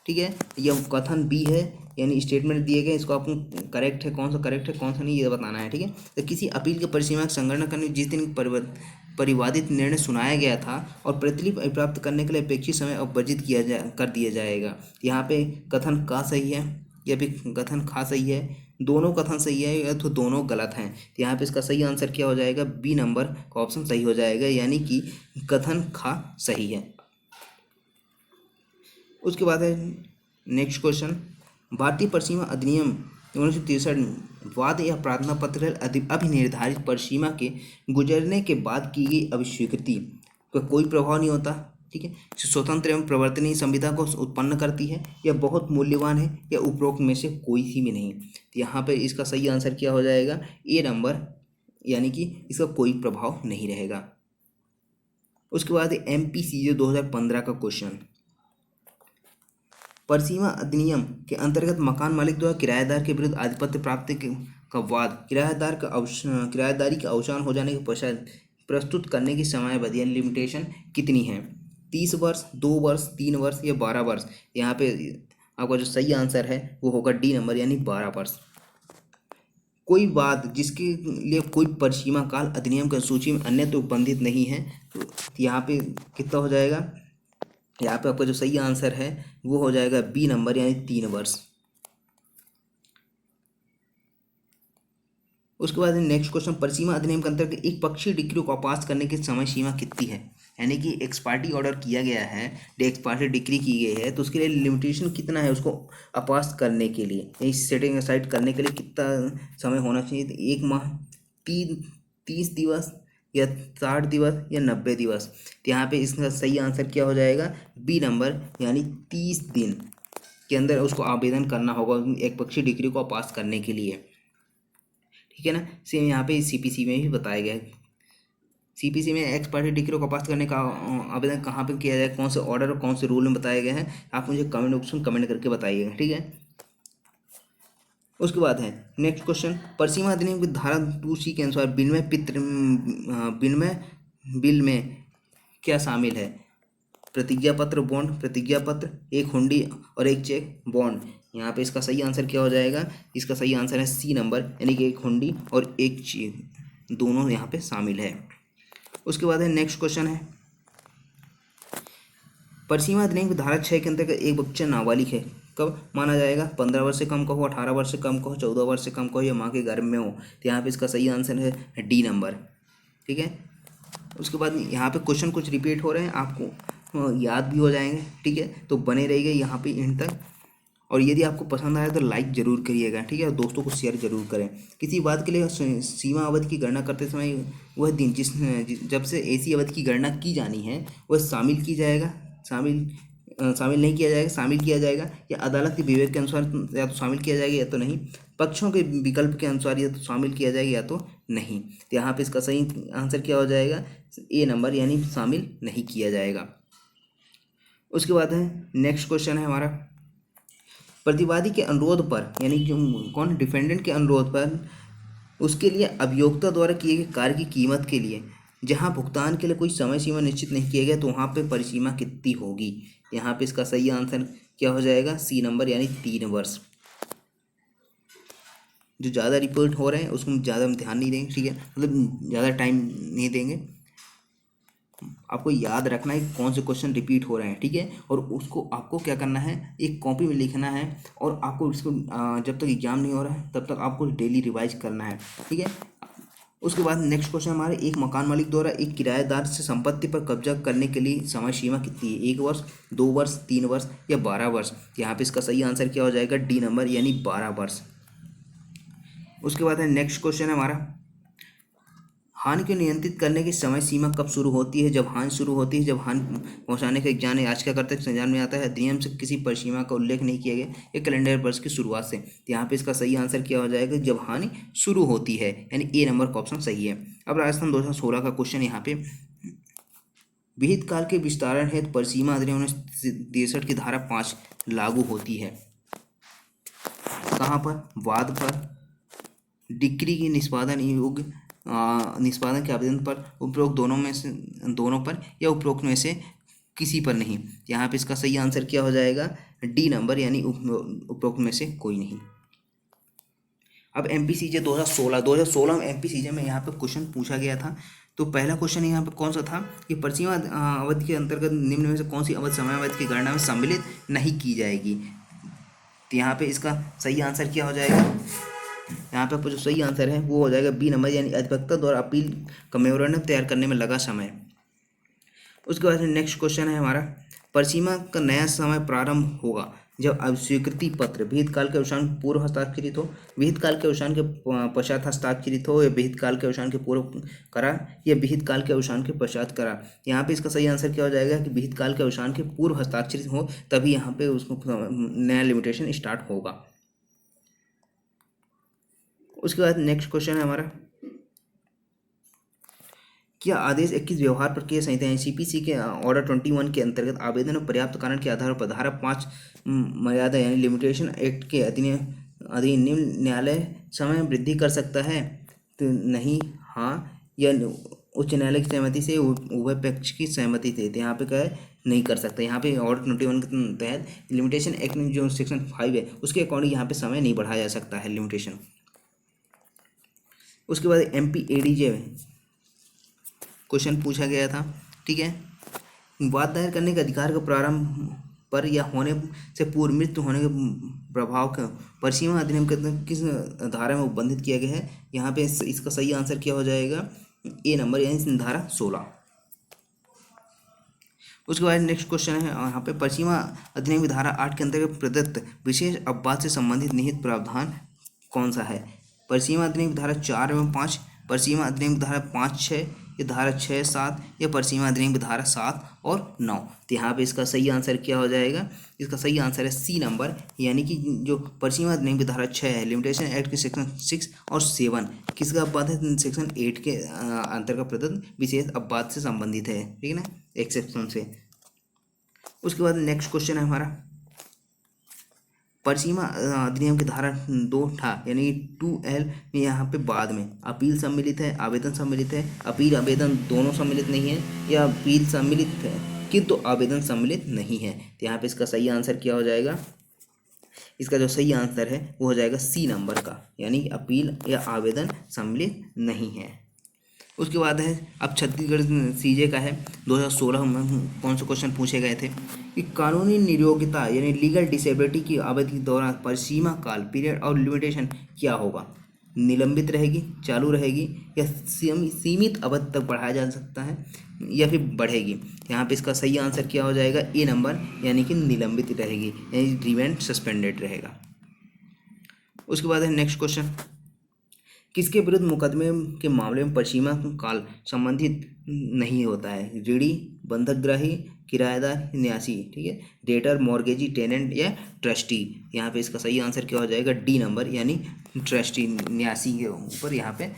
ठीक है। यह कथन बी है, यानी स्टेटमेंट दिए गए, इसको आपको करेक्ट है, कौन सा करेक्ट है कौन सा नहीं, ये बताना है, ठीक है। तो किसी अपील की परिसीमा की संगणना करने जिस दिन परिवादित निर्णय सुनाया गया था और प्रतिलिपि प्राप्त करने के लिए अपेक्षित समय अवर्जित कर दिया जाएगा। यहाँ पे कथन का सही है या फिर कथन खा सही है? दोनों कथन सही है या तो दोनों गलत हैं? तो यहाँ पे इसका सही आंसर क्या हो जाएगा? बी नंबर का ऑप्शन सही हो जाएगा, यानी कि कथन खा सही है। उसके बाद है नेक्स्ट क्वेश्चन, भारतीय परिसीमा अधिनियम 1963 वाद या प्रार्थना पत्र अभिनिर्धारित परिसीमा के गुजरने के बाद की गई अभिस्वीकृति का कोई प्रभाव नहीं होता, ठीक है। स्वतंत्र एवं प्रवर्तनीय संविधा को उत्पन्न करती है, या बहुत मूल्यवान है, या उपरोक्त में से कोई सी भी नहीं? तो यहाँ पे इसका सही आंसर क्या हो जाएगा? ए नंबर, यानी कि इसका कोई प्रभाव नहीं रहेगा। उसके बाद MPCJ 2015 का क्वेश्चन, परिसीमा अधिनियम के अंतर्गत मकान मालिक द्वारा किराएदार के विरुद्ध आधिपत्य प्राप्ति का वाद किराएदारी का अवसान हो जाने के पश्चात प्रस्तुत करने की समयावधि लिमिटेशन कितनी है? 30 वर्ष, 2 वर्ष, 3 वर्ष या 12 वर्ष? यहाँ पे आपका जो सही आंसर है वो होगा डी नंबर, यानी 12 वर्ष। कोई वाद जिसके लिए कोई परिसीमा काल अधिनियम की सूची में अन्यत्र उपबंधित नहीं है, तो यहाँ पे कितना हो जाएगा? यहाँ पे आपका जो सही आंसर है वो हो जाएगा बी नंबर, यानी 3 वर्ष। उसके बाद नेक्स्ट क्वेश्चन, परिसीमा अधिनियम के अंतर्गत एक पक्षीय डिक्री को पास करने की समय सीमा कितनी है? यानी कि एक्सपार्टी ऑर्डर किया गया है, एक्सपार्टी डिक्री की गई है, तो उसके लिए लिमिटेशन कितना है उसको अपास करने के लिए, इस सेटिंग असाइड करने के लिए कितना समय होना चाहिए? तो 1 माह, 30 दिवस या 60 दिवस या 90 दिवस? तो यहाँ पे इसका सही आंसर क्या हो जाएगा? बी नंबर, यानी 30 दिन के अंदर उसको आवेदन करना होगा एक पक्षीय डिक्री को पास करने के लिए, ठीक है ना। सेम यहाँ पे CPC में भी बताया गया है, सीपीसी में एक्स पार्टी डिग्री को पास करने का आवेदन कहाँ पे किया जाए, कौन से ऑर्डर और कौन से रूल में बताए गए हैं, आप मुझे कमेंट ऑप्शन कमेंट करके बताइएगा, ठीक है। उसके बाद है नेक्स्ट क्वेश्चन, परिसीमा अधिनियम की धारा 2C के अनुसार विनिमय बिल में क्या शामिल है? प्रतिज्ञा पत्र बॉन्ड, प्रतिज्ञा पत्र, एक हुंडी और एक चेक बॉन्ड। यहाँ पे इसका सही आंसर क्या हो जाएगा? इसका सही आंसर है सी नंबर, यानी कि एक हुंडी और एक चेक, दोनों यहाँ पे शामिल है। उसके बाद है नेक्स्ट क्वेश्चन है, परिसीमा अधिनियम की धारा 6 के अंतर्गत एक बच्चा नाबालिग है, कब माना जाएगा? 15 वर्ष से कम का हो, 18 वर्ष से कम का हो, 14 वर्ष से कम का हो या माँ के गर्भ में हो। तो यहाँ पे इसका सही आंसर है डी नंबर, ठीक है। उसके बाद यहाँ पे क्वेश्चन कुछ रिपीट हो रहे हैं, आपको याद भी हो जाएंगे, ठीक है। तो बने रहिए यहाँ पे एंड तक, और यदि आपको पसंद आया तो लाइक जरूर करिएगा, ठीक है, और दोस्तों को शेयर जरूर करें। किसी बात के लिए सीमा अवधि की गणना करते समय वह दिन जब से ऐसी अवधि की गणना की जानी है वह शामिल की जाएगा, शामिल नहीं किया जाएगा, शामिल किया जाएगा, या अदालत के विवेक के अनुसार या तो शामिल किया जाएगा या तो नहीं, पक्षों के विकल्प के अनुसार या तो शामिल किया जाएगा या तो नहीं। तो यहाँ पे इसका सही आंसर क्या हो जाएगा? ए नंबर, यानी शामिल नहीं किया जाएगा। उसके बाद है नेक्स्ट क्वेश्चन है हमारा, प्रतिवादी के अनुरोध पर, यानी कि कौन, डिफेंडेंट के अनुरोध पर उसके लिए अभियोक्ता द्वारा किए गए कार्य की कीमत के लिए जहां भुगतान के लिए कोई समय सीमा निश्चित नहीं किया गया तो वहां पे परिसीमा कितनी होगी? यहाँ पे इसका सही आंसर क्या हो जाएगा? सी नंबर, यानी 3 वर्ष। जो ज़्यादा रिपोर्ट हो रहे हैं उसको ज़्यादा ध्यान नहीं देंगे, ठीक है, मतलब ज़्यादा टाइम नहीं देंगे। आपको याद रखना है कौन से क्वेश्चन रिपीट हो रहे हैं, ठीक है, और उसको आपको क्या करना है, एक कॉपी में लिखना है, और आपको इसको जब तक एग्जाम नहीं हो रहा है तब तक आपको डेली रिवाइज करना है, ठीक है। उसके बाद नेक्स्ट क्वेश्चन हमारे, एक मकान मालिक द्वारा एक किराएदार से संपत्ति पर कब्जा करने के लिए समय सीमा कितनी है? 1 वर्ष, 2 वर्ष, 3 वर्ष या 12 वर्ष? यहाँ पे इसका सही आंसर क्या हो जाएगा? डी नंबर, यानी 12 वर्ष। उसके बाद है नेक्स्ट क्वेश्चन है हमारा, हानि को नियंत्रित करने की समय सीमा कब शुरू होती है? जब हानि शुरू होती है, जब हानि पहुंचाने का ज्ञान आज क्या करते हैं संज्ञान में आता है, अधिनियम से किसी परिसीमा का उल्लेख नहीं किया गया एक कैलेंडर वर्ष की शुरुआत से। तो यहाँ पे इसका सही आंसर क्या हो जाएगा? जब हानि शुरू होती है, यानी ए नंबर का ऑप्शन सही है। अब राजस्थान 2016 का क्वेश्चन यहाँ पे, विहित काल के विस्तारण हेतु परिसीमा अधिनियम 1963 की धारा 5 लागू होती है, कहाँ पर? वाद पर, डिक्री की निष्पादन योग्य निष्पादन के आवेदन पर, उपरोक्त दोनों पर, या उपरोक्त में से किसी पर नहीं। यहाँ पे इसका सही आंसर क्या हो जाएगा? डी नंबर, यानी उपरोक्त में से कोई नहीं। अब एमपीसीजे 2016 में एमपीसीजे में यहाँ पे क्वेश्चन पूछा गया था। तो पहला क्वेश्चन यहाँ पे कौन सा था कि परिसीमा अवधि के अंतर्गत निम्न में से कौन सी अवधि समय अवधि की गणना में सम्मिलित नहीं की जाएगी? तो यहाँ पे इसका सही आंसर क्या हो जाएगा? यहाँ पे जो सही आंसर है वो हो जाएगा बी नंबर, यानी अधिवक्ता द्वारा अपील का मेमोरेंडम तैयार करने में लगा समय। उसके बाद नेक्स्ट क्वेश्चन है हमारा, परिसीमा का नया समय प्रारंभ होगा जब स्वीकृति पत्र विहित काल के अवसान पूर्व हस्ताक्षरित हो, विहित काल के अवसान के पश्चात हस्ताक्षरित हो, या विहित काल के अवसान के पूर्व करा, या विहित काल के अवसान के पश्चात करा। यहाँ पे इसका सही आंसर क्या हो जाएगा कि विहित काल के अवसान के पूर्व हस्ताक्षरित हो, तभी यहाँ पे उसको नया लिमिटेशन स्टार्ट होगा। उसके बाद नेक्स्ट क्वेश्चन है हमारा, क्या आदेश 21 व्यवहार प्रक्रिया संहिता सीपीसी के ऑर्डर 21 के अंतर्गत आवेदन और पर्याप्त कारण के आधार पर धारा 5 मर्यादा यानी लिमिटेशन एक्ट के अधीन निम्न न्यायालय समय वृद्धि कर सकता है? तो नहीं, हाँ, या उच्च न्यायालय की सहमति से, उभय पक्ष की सहमति से। तो यहाँ पे क्या है? नहीं कर सकता। यहाँ पे ऑर्डर 21 के तहत लिमिटेशन एक्ट में जो सेक्शन 5 है उसके अकॉर्डिंग यहाँ पे समय नहीं बढ़ाया जा सकता है लिमिटेशन। उसके बाद MPADJ क्वेश्चन पूछा गया था, ठीक है, वाद दायर करने के अधिकार का प्रारंभ पर या होने से पूर्व मृत्यु होने के प्रभाव का परिसीमा अधिनियम के किस धारा में उल्लेख किया गया है? यहाँ पे इसका सही आंसर क्या हो जाएगा? ए नंबर, यानी धारा 16। उसके बाद नेक्स्ट क्वेश्चन है यहाँ पे, परिसीमा अधिनियम की धारा 8 के अंतर्गत प्रदत्त विशेष अपवाद से संबंधित निहित प्रावधान कौन सा है? परिसीमा अधिनियम की धारा 4 एवं 5, परिसीमा अधिनियम की धारा 5, 6 या धारा 6, 7 या परिसीमा अधिनियम की धारा 7 और 9। तो यहाँ पे इसका सही आंसर क्या हो जाएगा? इसका सही आंसर है सी नंबर, यानी कि जो परिसीमा अधिनियम की धारा 6 है, लिमिटेशन एक्ट के सेक्शन 6 और 7 किसका अपवाद है? सेक्शन 8 के अंतर्गत प्रदत्त विशेष अपवाद से संबंधित है, ठीक है ना, एक्सेप्शन से। उसके बाद नेक्स्ट क्वेश्चन है हमारा, परिसीमा अधिनियम की धारा 2 ठा यानी 2L में यहाँ पे बाद में अपील सम्मिलित है, आवेदन सम्मिलित है, अपील आवेदन दोनों सम्मिलित नहीं है, या अपील सम्मिलित है किंतु आवेदन सम्मिलित नहीं है। तो यहाँ पे इसका सही आंसर क्या हो जाएगा? इसका जो सही आंसर है वो हो जाएगा सी नंबर का, यानी अपील या आवेदन सम्मिलित नहीं है। उसके बाद है, अब छत्तीसगढ़ सीजे का है, 2016 में कौन से क्वेश्चन पूछे गए थे कि कानूनी नियोग्यता यानी लीगल डिसेबिलिटी की अवधि के दौरान परिसीमा काल पीरियड और लिमिटेशन क्या होगा? निलंबित रहेगी, चालू रहेगी, या सीमित अवधि तक बढ़ाया जा सकता है, या फिर बढ़ेगी? यहाँ पे इसका सही आंसर क्या हो जाएगा? ए नंबर, यानी कि निलंबित रहेगी, यानी रिमेंड सस्पेंडेड रहेगा। उसके बाद है नेक्स्ट क्वेश्चन, किसके विरुद्ध मुकदमे के मामले में परिसीमा काल संबंधित नहीं होता है? ऋणी, बंधकग्राही, किराएदार, न्यासी, ठीक है, डेटर, मॉर्गेजी, टेनेंट या ट्रस्टी? यहाँ पे इसका सही आंसर क्या हो जाएगा? डी नंबर, यानी ट्रस्टी, न्यासी के ऊपर यहाँ पे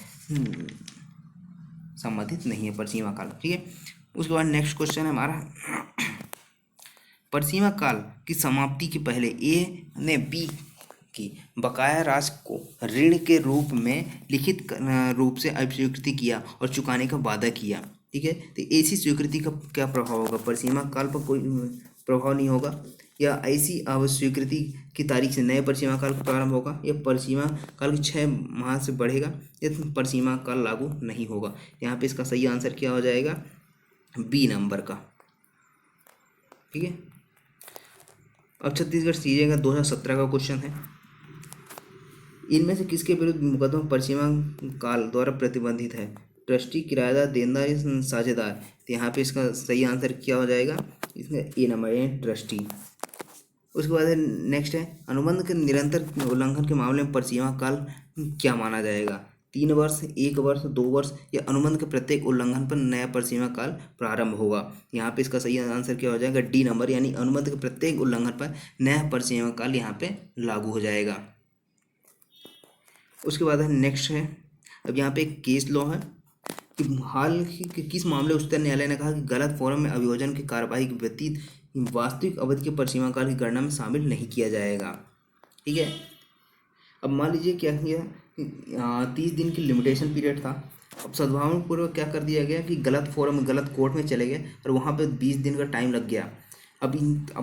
संबंधित नहीं है परिसीमा काल, ठीक है। उसके बाद नेक्स्ट क्वेश्चन है हमारा, परिसीमा काल की समाप्ति के पहले ए ने बी की बकाया राशि को ऋण के रूप में लिखित रूप से अस्वीकृति किया और चुकाने का वादा किया, ठीक है। तो ऐसी स्वीकृति का क्या प्रभाव होगा? परिसीमा काल पर कोई प्रभाव नहीं होगा, या ऐसी अस्वीकृति की तारीख से नए परिसीमा काल का प्रारंभ होगा, या परिसीमा काल के 6 माह से बढ़ेगा, या परिसीमा काल लागू नहीं होगा? यहाँ पे इसका सही आंसर क्या हो जाएगा? बी नंबर का, ठीक है। अब छत्तीसगढ़ सीजे का 2017 का क्वेश्चन है, इनमें से किसके विरुद्ध मुकदमा परिसीमा काल द्वारा प्रतिबंधित है? ट्रस्टी, किराएदार, देनदार या साझेदार? तो यहाँ पे इसका सही आंसर क्या हो जाएगा? इसमें ए नंबर है, ट्रस्टी। उसके बाद नेक्स्ट है, अनुबंध के निरंतर उल्लंघन के मामले में परिसीमा काल क्या माना जाएगा? 3 वर्ष, 1 वर्ष, 2 वर्ष, या अनुबंध के प्रत्येक उल्लंघन पर नया परिसीमा काल प्रारंभ होगा? यहाँ पे इसका सही आंसर क्या हो जाएगा? डी नंबर, यानी अनुबंध के प्रत्येक उल्लंघन पर नया परिसीमा काल यहाँ पे लागू हो जाएगा। उसके बाद है नेक्स्ट है, अब यहाँ पे एक केस लॉ है कि हाल ही किस मामले उच्चतम न्यायालय ने कहा कि गलत फॉर्म में अभियोजन की कार्यवाही के व्यतीत वास्तविक अवधि के परिसीमा काल की गणना में शामिल नहीं किया जाएगा, ठीक है। अब मान लीजिए क्या किया, 30 दिन की लिमिटेशन पीरियड था, अब सद्भावनापूर्वक क्या कर दिया गया कि गलत फॉर्म में गलत कोर्ट में चले गए और वहाँ पे 20 दिन का टाइम लग गया। अब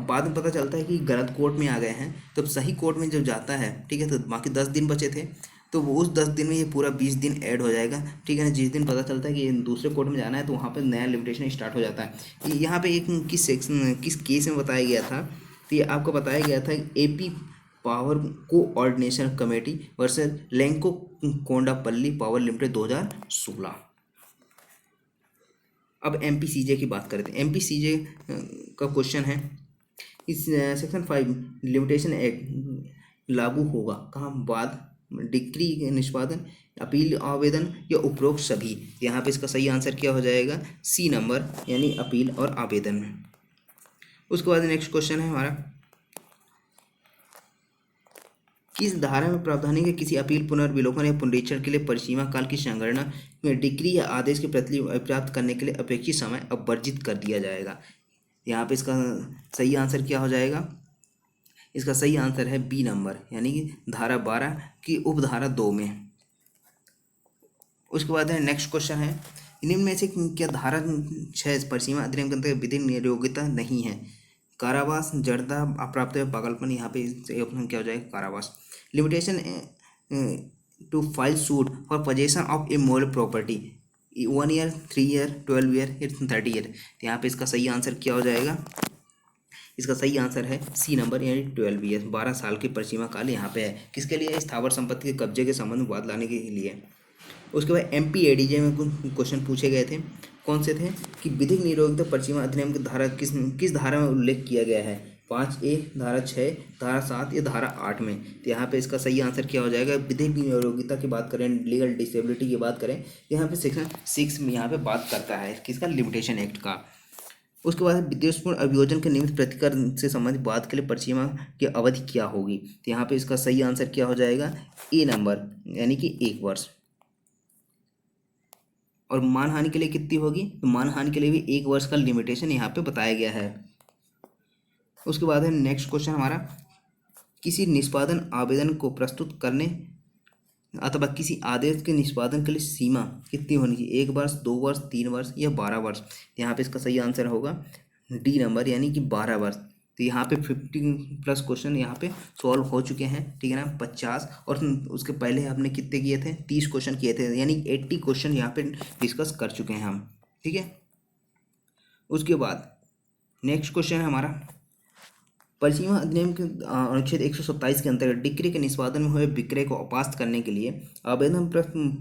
बाद में पता चलता है कि गलत कोर्ट में आ गए हैं, तो सही कोर्ट में जब जाता है, ठीक है, तो बाकी 10 दिन बचे थे, तो वो उस 10 दिन में ये पूरा 20 दिन ऐड हो जाएगा, ठीक है ना। जिस दिन पता चलता है कि दूसरे कोर्ट में जाना है तो वहाँ पे नया लिमिटेशन स्टार्ट हो जाता है। यहाँ पे एक किस केस में बताया गया था? तो ये आपको बताया गया था AP power coordination committee versus Lanco Kondapalli power limited 2016। अब MPCJ की बात करते हैं। MPCJ का क्वेश्चन है, इस सेक्शन 5 लिमिटेशन एक्ट लागू होगा कहाँ? बाद डिक्री निष्पादन, अपील आवेदन, या उपरोक्त सभी? यहाँ पे इसका सही आंसर क्या हो जाएगा? सी नंबर, यानी अपील और आवेदन। उसके बाद नेक्स्ट क्वेश्चन है हमारा, किस धारा में प्रावधान है कि किसी अपील, पुनर्विलोकन या पुनरीक्षण के लिए परिसीमा काल की संगणना में डिक्री या आदेश की प्रति प्राप्त करने के लिए अपेक्षित समय अवर्जित कर दिया जाएगा? यहाँ पे इसका सही आंसर क्या हो जाएगा? इसका सही आंसर है बी नंबर, यानी कि धारा 12 की उपधारा 2 में। उसके बाद है नेक्स्ट क्वेश्चन है, इनमें में से क्या धारा 6 परिसीमा अधिनियम के अंतर्गत विधिक नियोग्यता नहीं है? कारावास, जड़ता, अप्राप्त या पागलपन? यहाँ पे ऑप्शन क्या हो जाएगा? कारावास। Limitation to file suit for possession of immoral property, 1 year, 3 year, 12 year या 30 ईयर? तो यहाँ पे इसका सही आंसर क्या हो जाएगा? इसका सही आंसर है सी नंबर, यानी 12 ईयर, 12 साल की परिसीमा काल यहाँ पे है। किसके लिए? स्थावर संपत्ति के कब्जे के संबंध में वाद लाने के लिए। उसके बाद MPADJ में कुछ क्वेश्चन पूछे गए थे, कौन से थे कि विधिक नियोक्ता परिसीमा अधिनियम की धारा किस धारा में उल्लेख किया गया है? 5A, धारा 6, धारा 7 या धारा 8 में। तो यहाँ पे इसका सही आंसर क्या हो जाएगा? विधिक योग्यता की बात करें, लीगल डिसेबिलिटी की बात करें, यहाँ पे सेक्शन 6 में यहाँ पे बात करता है किसका? लिमिटेशन एक्ट का। उसके बाद विद्वेषपूर्ण अभियोजन के निमित्त प्रतिकर से संबंधित बात के लिए परिसीमा की अवधि क्या होगी? तो यहाँ पे इसका सही आंसर क्या हो जाएगा? ए नंबर, यानी कि 1 वर्ष। और मानहानि के लिए कितनी होगी? तो मानहानि के लिए भी 1 वर्ष का लिमिटेशन यहाँ पे बताया गया है। उसके बाद है नेक्स्ट क्वेश्चन हमारा, किसी निष्पादन आवेदन को प्रस्तुत करने अथवा किसी आदेश के निष्पादन के लिए सीमा कितनी होनी चाहिए? 1 वर्ष, 2 वर्ष, 3 वर्ष या 12 वर्ष? यहाँ पे इसका सही आंसर होगा डी नंबर, यानी कि 12 वर्ष। तो यहाँ पे 50+ क्वेश्चन यहाँ पे सॉल्व हो चुके हैं, ठीक है ना। 50 और उसके पहले आपने कितने किए थे? 30 क्वेश्चन किए थे, यानी 80 क्वेश्चन यहाँ पे डिस्कस कर चुके हैं हम, ठीक है। उसके बाद नेक्स्ट क्वेश्चन है हमारा, परिसीमा अधिनियम के अनुच्छेद 127 के अंतर्गत डिक्री के निष्पादन में हुए विक्रय को अपास्त करने के लिए आवेदन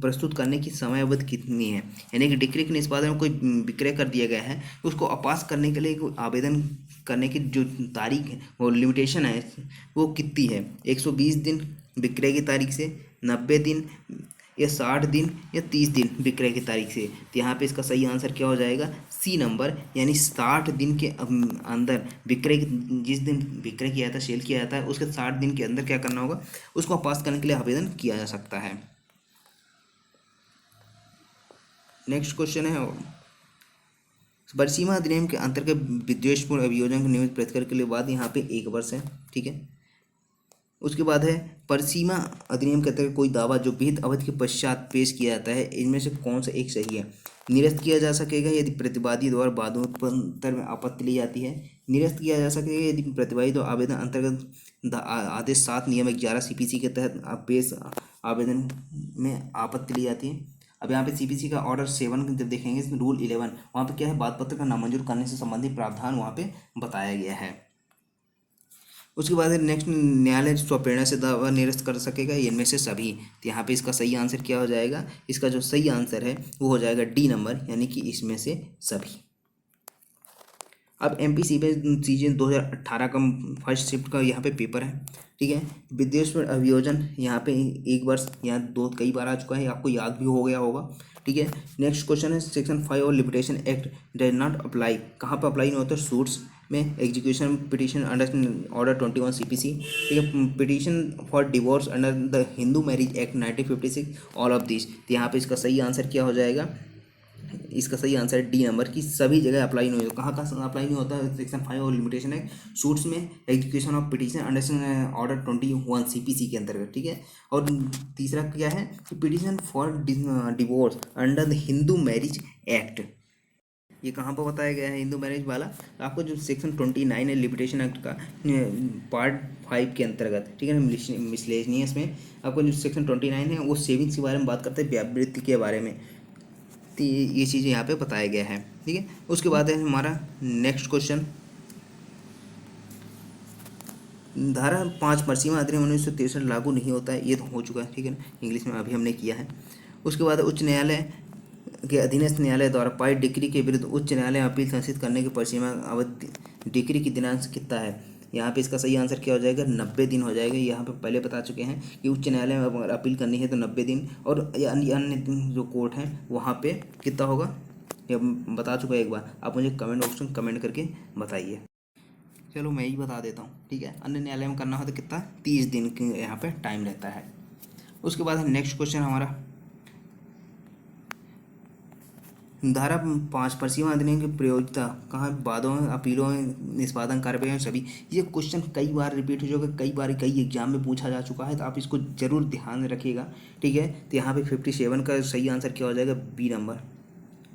प्रस्तुत करने की समय अवधि कितनी है? यानी कि डिक्री के निष्पादन में कोई विक्रय कर दिया गया है, उसको अपास्त करने के लिए आवेदन करने की जो तारीख है, वो लिमिटेशन है, वो कितनी है? 120 दिन विक्रय की तारीख से, 90 दिन या 60 दिन या 30 दिन विक्रय की तारीख से? तो यहाँ पे इसका सही आंसर क्या हो जाएगा? सी नंबर, यानी 60 दिन के अंदर विक्रय, जिस दिन विक्रय किया जाता है, सेल किया जाता है, उसके 60 दिन के अंदर क्या करना होगा? उसको पास करने के लिए आवेदन किया जा सकता है। नेक्स्ट क्वेश्चन है, परिसीमा अधिनियम के अंतर्गत विद्वेषपूर्ण अभियोजन के निमित्त प्रतिकर के लिए बाद यहाँ पे 1 वर्ष है, ठीक है। उसके बाद है, परिसीमा अधिनियम के अंतर्गत कोई दावा जो विहित अवधि के पश्चात पेश किया जाता है, इनमें से कौन सा एक सही है? निरस्त किया जा सकेगा यदि प्रतिवादी द्वारा वादोत्तर में आपत्ति ली जाती है। निरस्त किया जा सकेगा यदि प्रतिवादी द्वारा आवेदन अंतर्गत आदेश 7 नियम 11 CPC के तहत पेश आवेदन में आपत्ति ली जाती है। अब यहाँ पे CPC का ऑर्डर 7 जब देखेंगे, इसमें रूल 11, वहाँ पे क्या है? वाद पत्र का नामंजूर करने से संबंधित प्रावधान वहाँ पे बताया गया है। उसके बाद नेक्स्ट, न्यायालय स्वप्रेरणा से दावा निरस्त कर सकेगा इनमें से सभी? तो यहाँ पे इसका सही आंसर क्या हो जाएगा? इसका जो सही आंसर है वो हो जाएगा डी नंबर, यानी कि इसमें से सभी। अब MPCB सीजन 2018 का फर्स्ट शिफ्ट का यहाँ पे पेपर है, ठीक है। विद्वेषपूर्ण अभियोजन यहाँ पे 1 वर्ष, यहाँ 2 कई बार आ चुका है, आपको याद भी हो गया होगा, ठीक है। नेक्स्ट क्वेश्चन है, सेक्शन 5 और limitation act does not apply, कहाँ पर अप्लाई नहीं होता? सूट्स में, execution petition under order 21 CPC, ठीक है। Petition for divorce under the Hindu marriage act 1956, all of this. तो यहाँ पे इसका सही आंसर क्या हो जाएगा? इसका सही आंसर डी नंबर, की सभी जगह अप्लाई नहीं होता। कहाँ कहाँ अप्लाई नहीं होता? सेक्शन 5 और लिमिटेशन एक्ट, सूट्स में, execution of petition under order 21 CPC के अंतर्गत, ठीक है। और तीसरा क्या है? Petition for divorce under the Hindu marriage act, ये कहाँ पर बताया गया है हिंदू मैरिज वाला? आपको जो सेक्शन 29 है लिमिटेशन एक्ट का पार्ट 5 के अंतर्गत, ठीक है ना, मिसलेनियस में आपको जो सेक्शन 29 है वो सेविंग्स के बारे में बात करते हैं, व्यावृत्ति के बारे में। तो ये चीज़ें यहाँ पे बताया गया है, ठीक है। उसके बाद है हमारा नेक्स्ट क्वेश्चन, धारा 5 परिसीमा अधिनियम 1963 लागू नहीं होता है, ये तो हो चुका है, ठीक है ना, इंग्लिश में अभी हमने किया है। उसके बाद उच्च न्यायालय के अधीनस्थ न्यायालय द्वारा पाई डिक्री के विरुद्ध उच्च न्यायालय में अपील संसित करने की परिसीमा अवधि डिक्री की दिनांक कितना है? यहाँ पे इसका सही आंसर क्या हो जाएगा? 90 दिन हो जाएगा। यहाँ पे पहले बता चुके हैं कि उच्च न्यायालय में अगर अपील करनी है तो 90 दिन, और अन्य जो कोर्ट हैं वहाँ पे कितना होगा ये बता चुका है एक बार। आप मुझे कमेंट बॉक्स में कमेंट करके बताइए। चलो मैं ही बता देता हूँ, ठीक है। अन्य न्यायालय में करना हो तो कितना? 30 दिन के यहाँ पे टाइम रहता है। उसके बाद नेक्स्ट क्वेश्चन हमारा, धारा 5 परिसीमा अधिनियम की प्रयोज्यता कहाँ? वादों में, अपीलों में, निष्पादन कार्रवाई में, सभी। ये क्वेश्चन कई बार रिपीट हो चुका है, कई बार कई एग्जाम में पूछा जा चुका है, तो आप इसको जरूर ध्यान रखिएगा, ठीक है। तो यहाँ पे 57 का सही आंसर क्या हो जाएगा? बी नंबर,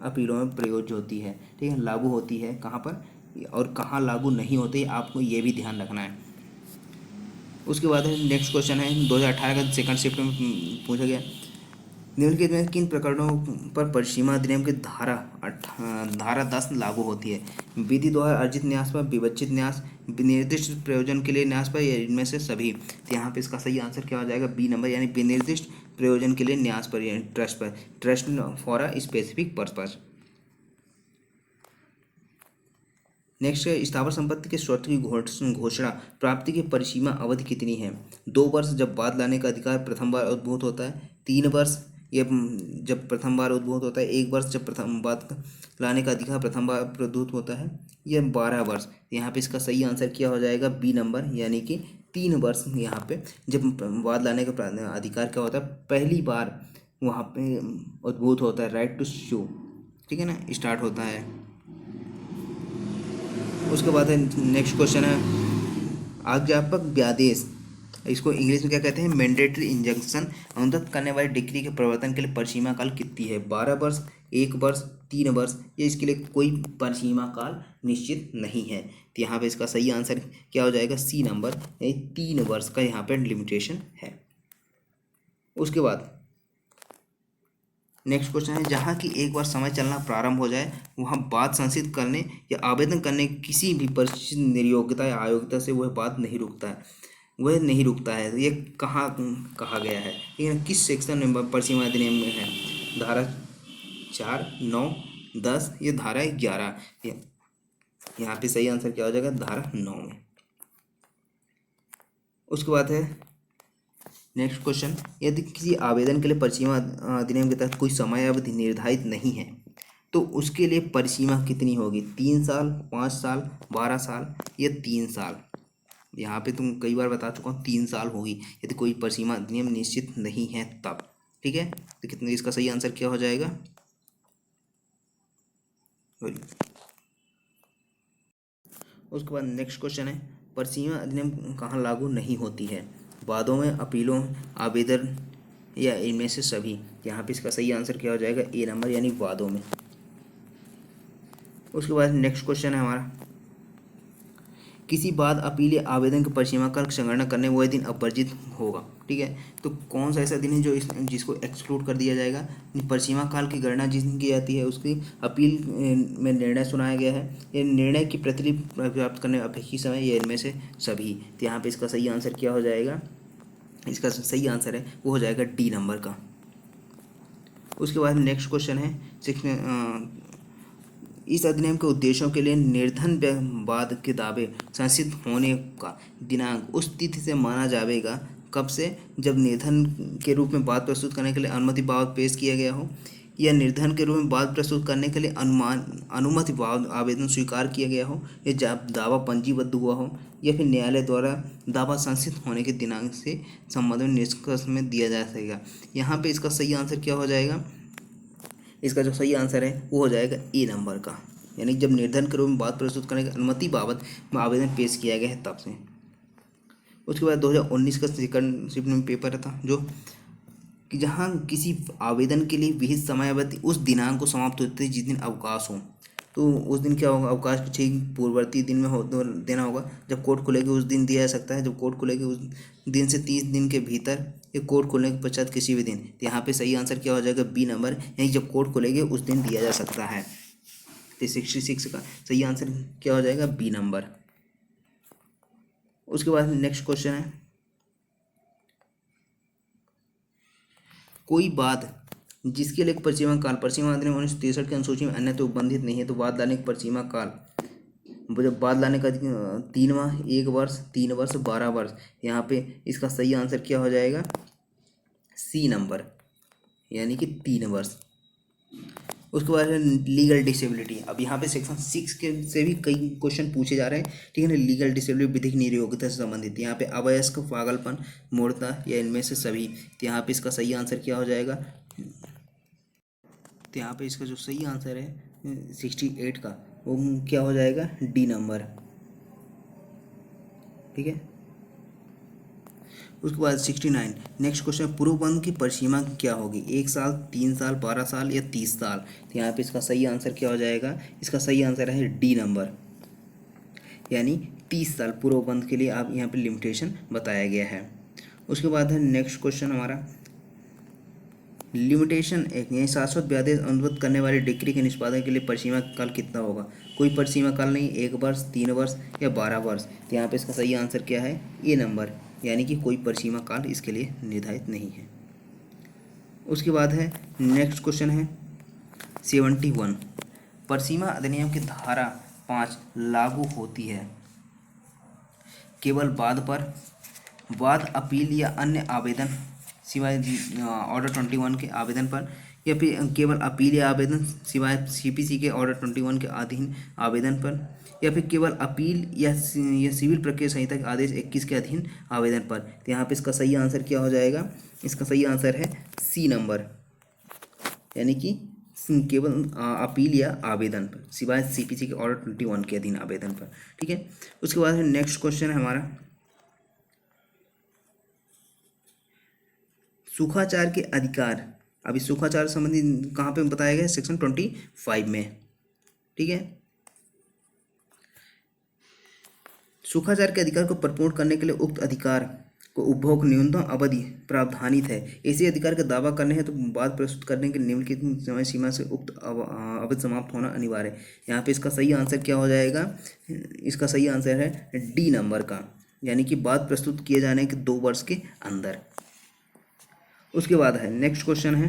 अपीलों में प्रयोज्य होती है, ठीक है, लागू होती है कहाँ पर और कहाँ लागू नहीं होती, आपको ये भी ध्यान रखना है। उसके बाद नेक्स्ट क्वेश्चन है 2018 का सेकंड शिफ्ट में पूछा गया, निम्नलिखित में किन प्रकरणों पर परिसीमा अधिनियम की धारा 10 लागू होती है? विधि द्वारा अर्जित न्यास पर, विवक्षित न्यास, विनिर्दिष्ट प्रयोजन के लिए न्यास पर, या इनमें से सभी? तो यहाँ पे इसका सही आंसर क्या हो जाएगा? बी नंबर, यानी विनिर्दिष्ट प्रयोजन के लिए न्यास पर, यानी ट्रस्ट पर, trust for a specific purpose. Next है स्थावर संपत्ति के स्वत्व की घोषणा प्राप्ति की परिसीमा अवधि कितनी है? 2 वर्ष जब बाद लाने का अधिकार प्रथम बार उद्भूत होता है, 3 वर्ष ये जब प्रथम बार उद्भूत होता है, 1 वर्ष जब प्रथम बार लाने का अधिकार प्रथम बार प्रदूत होता है, या 12 वर्ष। यहाँ पे इसका सही आंसर क्या हो जाएगा? बी नंबर, यानी कि 3 वर्ष यहाँ पे जब बाद लाने का अधिकार क्या होता है, पहली बार वहाँ पे उद्भूत होता है, राइट टू शो, ठीक है ना, स्टार्ट होता है। उसके बाद है नेक्स्ट क्वेश्चन है आज्ञापक व्यादेश, इसको इंग्लिश में क्या कहते हैं? Mandatory injunction. अनुदत्त करने वाली डिग्री के प्रवर्तन के लिए परिसीमा काल कितनी है? 12 वर्ष, 1 वर्ष, 3 वर्ष, या इसके लिए कोई परिसीमा काल निश्चित नहीं है। तो यहाँ पे इसका सही आंसर क्या हो जाएगा? सी नंबर, 3 वर्ष का यहाँ पे लिमिटेशन है। उसके बाद नेक्स्ट क्वेश्चन है जहाँ की एक बार समय चलना प्रारंभ हो जाए वहाँ बात संशोधित करने या आवेदन करने किसी भी परिस्थिति निर्योग्यता या अयोग्यता से वह बात नहीं रुकता है, वह नहीं रुकता है। ये कहाँ कहा गया है? ये किस सेक्शन में परिसीमा अधिनियम में है? धारा 4, 9, 10, ये धारा 11। यहाँ पे सही आंसर क्या हो जाएगा? धारा 9 में। उसके बाद है नेक्स्ट क्वेश्चन, यदि किसी आवेदन के लिए परिसीमा अधिनियम के तहत कोई समय अवधि निर्धारित नहीं है तो उसके लिए परिसीमा कितनी होगी? 3 साल, 5 साल, 12 साल, या 3 साल? यहाँ पे तुम कई बार बता चुका हूँ, 3 साल होगी यदि कोई परिसीमा अधिनियम निश्चित नहीं है तब, ठीक है। तो कितने, इसका सही आंसर क्या हो जाएगा? उसके बाद नेक्स्ट क्वेश्चन है परिसीमा अधिनियम कहाँ लागू नहीं होती है? वादों में, अपीलों, आवेदन, या इनमें से सभी? यहाँ पे इसका सही आंसर क्या हो जाएगा? ए नंबर, यानी वादों में। उसके बाद नेक्स्ट क्वेश्चन है हमारा किसी बाद अपील या आवेदन के परिसीमा काल की संगणना करने वह दिन अवर्जित होगा, ठीक है। तो कौन सा ऐसा दिन है जो जिसको एक्सक्लूड कर दिया जाएगा? परिसीमा काल की गणना जिस दिन की जाती है उसकी अपील में निर्णय सुनाया गया है, या निर्णय की प्रतिलिपि प्राप्त करने अपेक्षित समय, या इनमें से सभी? तो यहाँ पे इसका सही आंसर क्या हो जाएगा? इसका सही आंसर है वो हो जाएगा डी नंबर का। उसके बाद नेक्स्ट क्वेश्चन है इस अधिनियम के उद्देश्यों के लिए निर्धन बाद के दावे संसिद्ध होने का दिनांक उस तिथि से माना जाएगा कब से? जब निर्धन के रूप में बात प्रस्तुत करने के लिए अनुमति वाद पेश किया गया हो, या निर्धन के रूप में बात प्रस्तुत करने के लिए अनुमति वाद आवेदन स्वीकार किया गया हो, या जब दावा पंजीबद्ध हुआ हो, या फिर न्यायालय द्वारा दावा संसिद्ध होने के दिनांक से संबंध में निष्कर्ष में दिया जा सकेगा। यहाँ पे इसका सही आंसर क्या हो जाएगा? इसका जो सही आंसर है वो हो जाएगा ए नंबर का, यानी जब निर्धन के रूप में बात प्रस्तुत करने की अनुमति बाबत आवेदन पेश किया गया है तब से। उसके बाद 2019 का सेकंड शिफ्ट में पेपर था जो कि जहाँ किसी आवेदन के लिए विहित समयावधि उस दिनांक को समाप्त होते जिस दिन अवकाश हो, तो उस दिन क्या होगा? अवकाश के 6 पूर्ववर्ती दिन में देना होगा। जब कोर्ट खुलेगी उस दिन दिया जा सकता है, जब कोर्ट खुलेगी उस दिन से 30 दिन के भीतर, या कोर्ट खुलने के पश्चात किसी भी दिन। तो यहाँ पे सही आंसर क्या हो जाएगा? बी नंबर, यानी जब कोर्ट खुलेगी उस दिन दिया जा सकता है। तो 66 का सही आंसर क्या हो जाएगा? B number. उसके बाद नेक्स्ट क्वेश्चन है कोई बात जिसके लिए परिसीमा काल परिसीमा अधिनियम 1963 की अनुसूची में अन्यथा उपबंधित नहीं है तो बाद लाने की परिसीमा काल जब बाद लाने का 3 माह, 1 वर्ष, 3 वर्ष, 12 वर्ष। यहाँ पे इसका सही आंसर क्या हो जाएगा? सी नंबर, यानी कि 3 वर्ष। उसके बाद है लीगल डिसेबिलिटी। अब यहाँ पे सेक्शन 6 के से भी कई क्वेश्चन पूछे जा रहे हैं, ठीक है ना। लीगल डिसेबिलिटी विधिक निर्योग्यता से संबंधित, यहाँ पे अवयस्क, पागलपन, मूर्छा, या इनमें से सभी? तो यहाँ पे इसका सही आंसर क्या हो जाएगा? तो यहाँ पे इसका जो सही आंसर है 68 का वो क्या हो जाएगा? डी नंबर, ठीक है। उसके बाद 69 नेक्स्ट क्वेश्चन, पूर्वबंध की परिसीमा क्या होगी? 1 साल, 3 साल, 12 साल, या 30 साल? तो यहाँ पे इसका सही आंसर क्या हो जाएगा? इसका सही आंसर है डी नंबर, यानी 30 साल पूर्वबंध के लिए आप यहाँ पे लिमिटेशन बताया गया है। उसके बाद है नेक्स्ट क्वेश्चन हमारा लिमिटेशन एक, यानी शाश्वत व्यादेश अनुबद्ध करने वाली डिग्री के निष्पादन के लिए परिसीमा काल कितना होगा? कोई परिसीमा काल नहीं, 1 वर्ष, 3 वर्ष, या 12 वर्ष? तो यहाँ पे इसका सही आंसर क्या है? ए नंबर, यानी कि कोई परिसीमा काल इसके लिए निर्धारित नहीं है। उसके बाद है नेक्स्ट क्वेश्चन है 71 परिसीमा अधिनियम की धारा 5 लागू होती है केवल वाद अपील या अन्य आवेदन सिवाय ऑर्डर 21 के आवेदन पर, या फिर केवल अपील या आवेदन सिवाय सीपीसी के ऑर्डर 21 के अधीन आवेदन पर, या फिर केवल अपील या सिविल प्रक्रिया संहिता के आदेश 21 के अधीन आवेदन पर। तो यहाँ पे इसका सही आंसर क्या हो जाएगा? इसका सही आंसर है सी नंबर, यानी कि केवल अपील या आवेदन पर सिवाय सीपीसी के ऑर्डर 21 के अधीन आवेदन पर। ठीक है, उसके बाद नेक्स्ट क्वेश्चन है हमारा सूखाचार के अधिकार। अभी सूखाचार संबंधी कहाँ पे बताया गया है? सेक्शन 25 में। ठीक है, सूखाचार के अधिकार को परिपूर्ण करने के लिए उक्त अधिकार को उपभोग न्यूनतम अवधि प्रावधानित है। ऐसे अधिकार का दावा करने है तो बात प्रस्तुत करने के निम्नलिखित समय सीमा से उक्त अवधि समाप्त होना अनिवार्य है। यहाँ पे इसका सही आंसर क्या हो जाएगा? इसका सही आंसर है डी नंबर का, यानी कि बात प्रस्तुत किए जाने के 2 वर्ष के अंदर। उसके बाद है नेक्स्ट क्वेश्चन है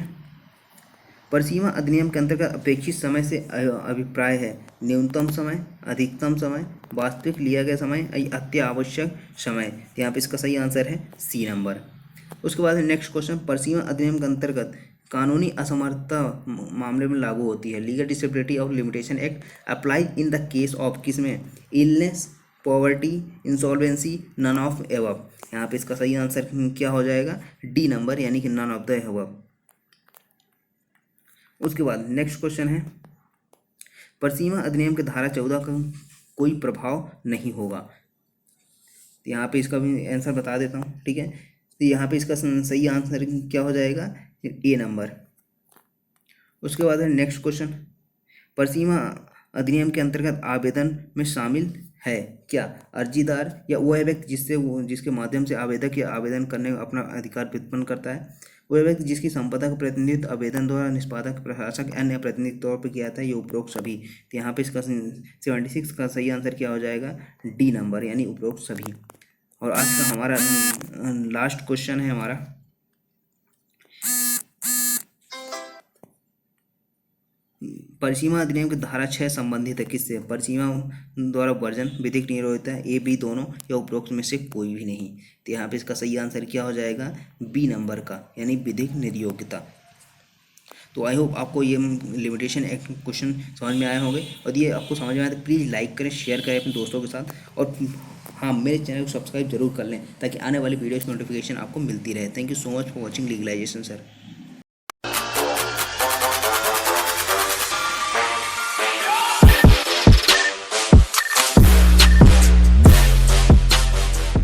परिसीमा अधिनियम के अंतर्गत अपेक्षित समय से अभिप्राय है न्यूनतम समय, अधिकतम समय, वास्तविक लिया गया समय, अत्यावश्यक समय। यहाँ पे इसका सही आंसर है सी नंबर। उसके बाद है नेक्स्ट क्वेश्चन परिसीमा अधिनियम के अंतर्गत कानूनी असमर्थता मामले में लागू होती है। Legal disability of limitation act apply in the case of किसमें? Illness, poverty, insolvency, none of above. यहाँ पे इसका सही आंसर क्या हो जाएगा? डी नंबर, यानी कि नन ऑफ द एबव। उसके बाद नेक्स्ट क्वेश्चन है परिसीमा अधिनियम के धारा 14 का कोई प्रभाव नहीं होगा। यहाँ पे इसका भी आंसर बता देता हूँ। ठीक है, तो यहाँ पे इसका सही आंसर क्या हो जाएगा? ए नंबर। उसके बाद है नेक्स्ट क्वेश्चन परिसीमा अधिनियम के अंतर्गत आवेदन में शामिल है क्या? अर्जीदार या वह व्यक्ति जिसके माध्यम से आवेदक या आवेदन करने अपना अधिकार व्युत्पन्न करता है, वह व्यक्ति जिसकी संपदा का प्रतिनिधित्व आवेदन द्वारा निष्पादक, प्रशासक, अन्य प्रतिनिधि तौर पर किया जाता है, ये उपरोक्त सभी। तो यहाँ पे इसका 76 का सही आंसर क्या हो जाएगा? डी नंबर, यानी उपरोक्त सभी। और आज का हमारा लास्ट क्वेश्चन है हमारा परिसीमा अधिनियम की धारा 6 संबंधित है किससे? परिसीमा द्वारा वर्जन, विधिक निरोधता, ए बी दोनों, या उपरोक्त में से कोई भी नहीं। तो यहाँ पे इसका सही आंसर क्या हो जाएगा? बी नंबर का, यानी विधिक निर्योग्यता। तो आई होप आपको ये लिमिटेशन एक्ट क्वेश्चन समझ में आए होंगे, और ये आपको समझ में आए तो प्लीज़ लाइक करें, शेयर करें अपने दोस्तों के साथ, और हाँ, मेरे चैनल को सब्सक्राइब जरूर कर लें ताकि आने वाली वीडियोज़ की नोटिफिकेशन आपको मिलती रहे। Thank you so much for watching legalisation sir.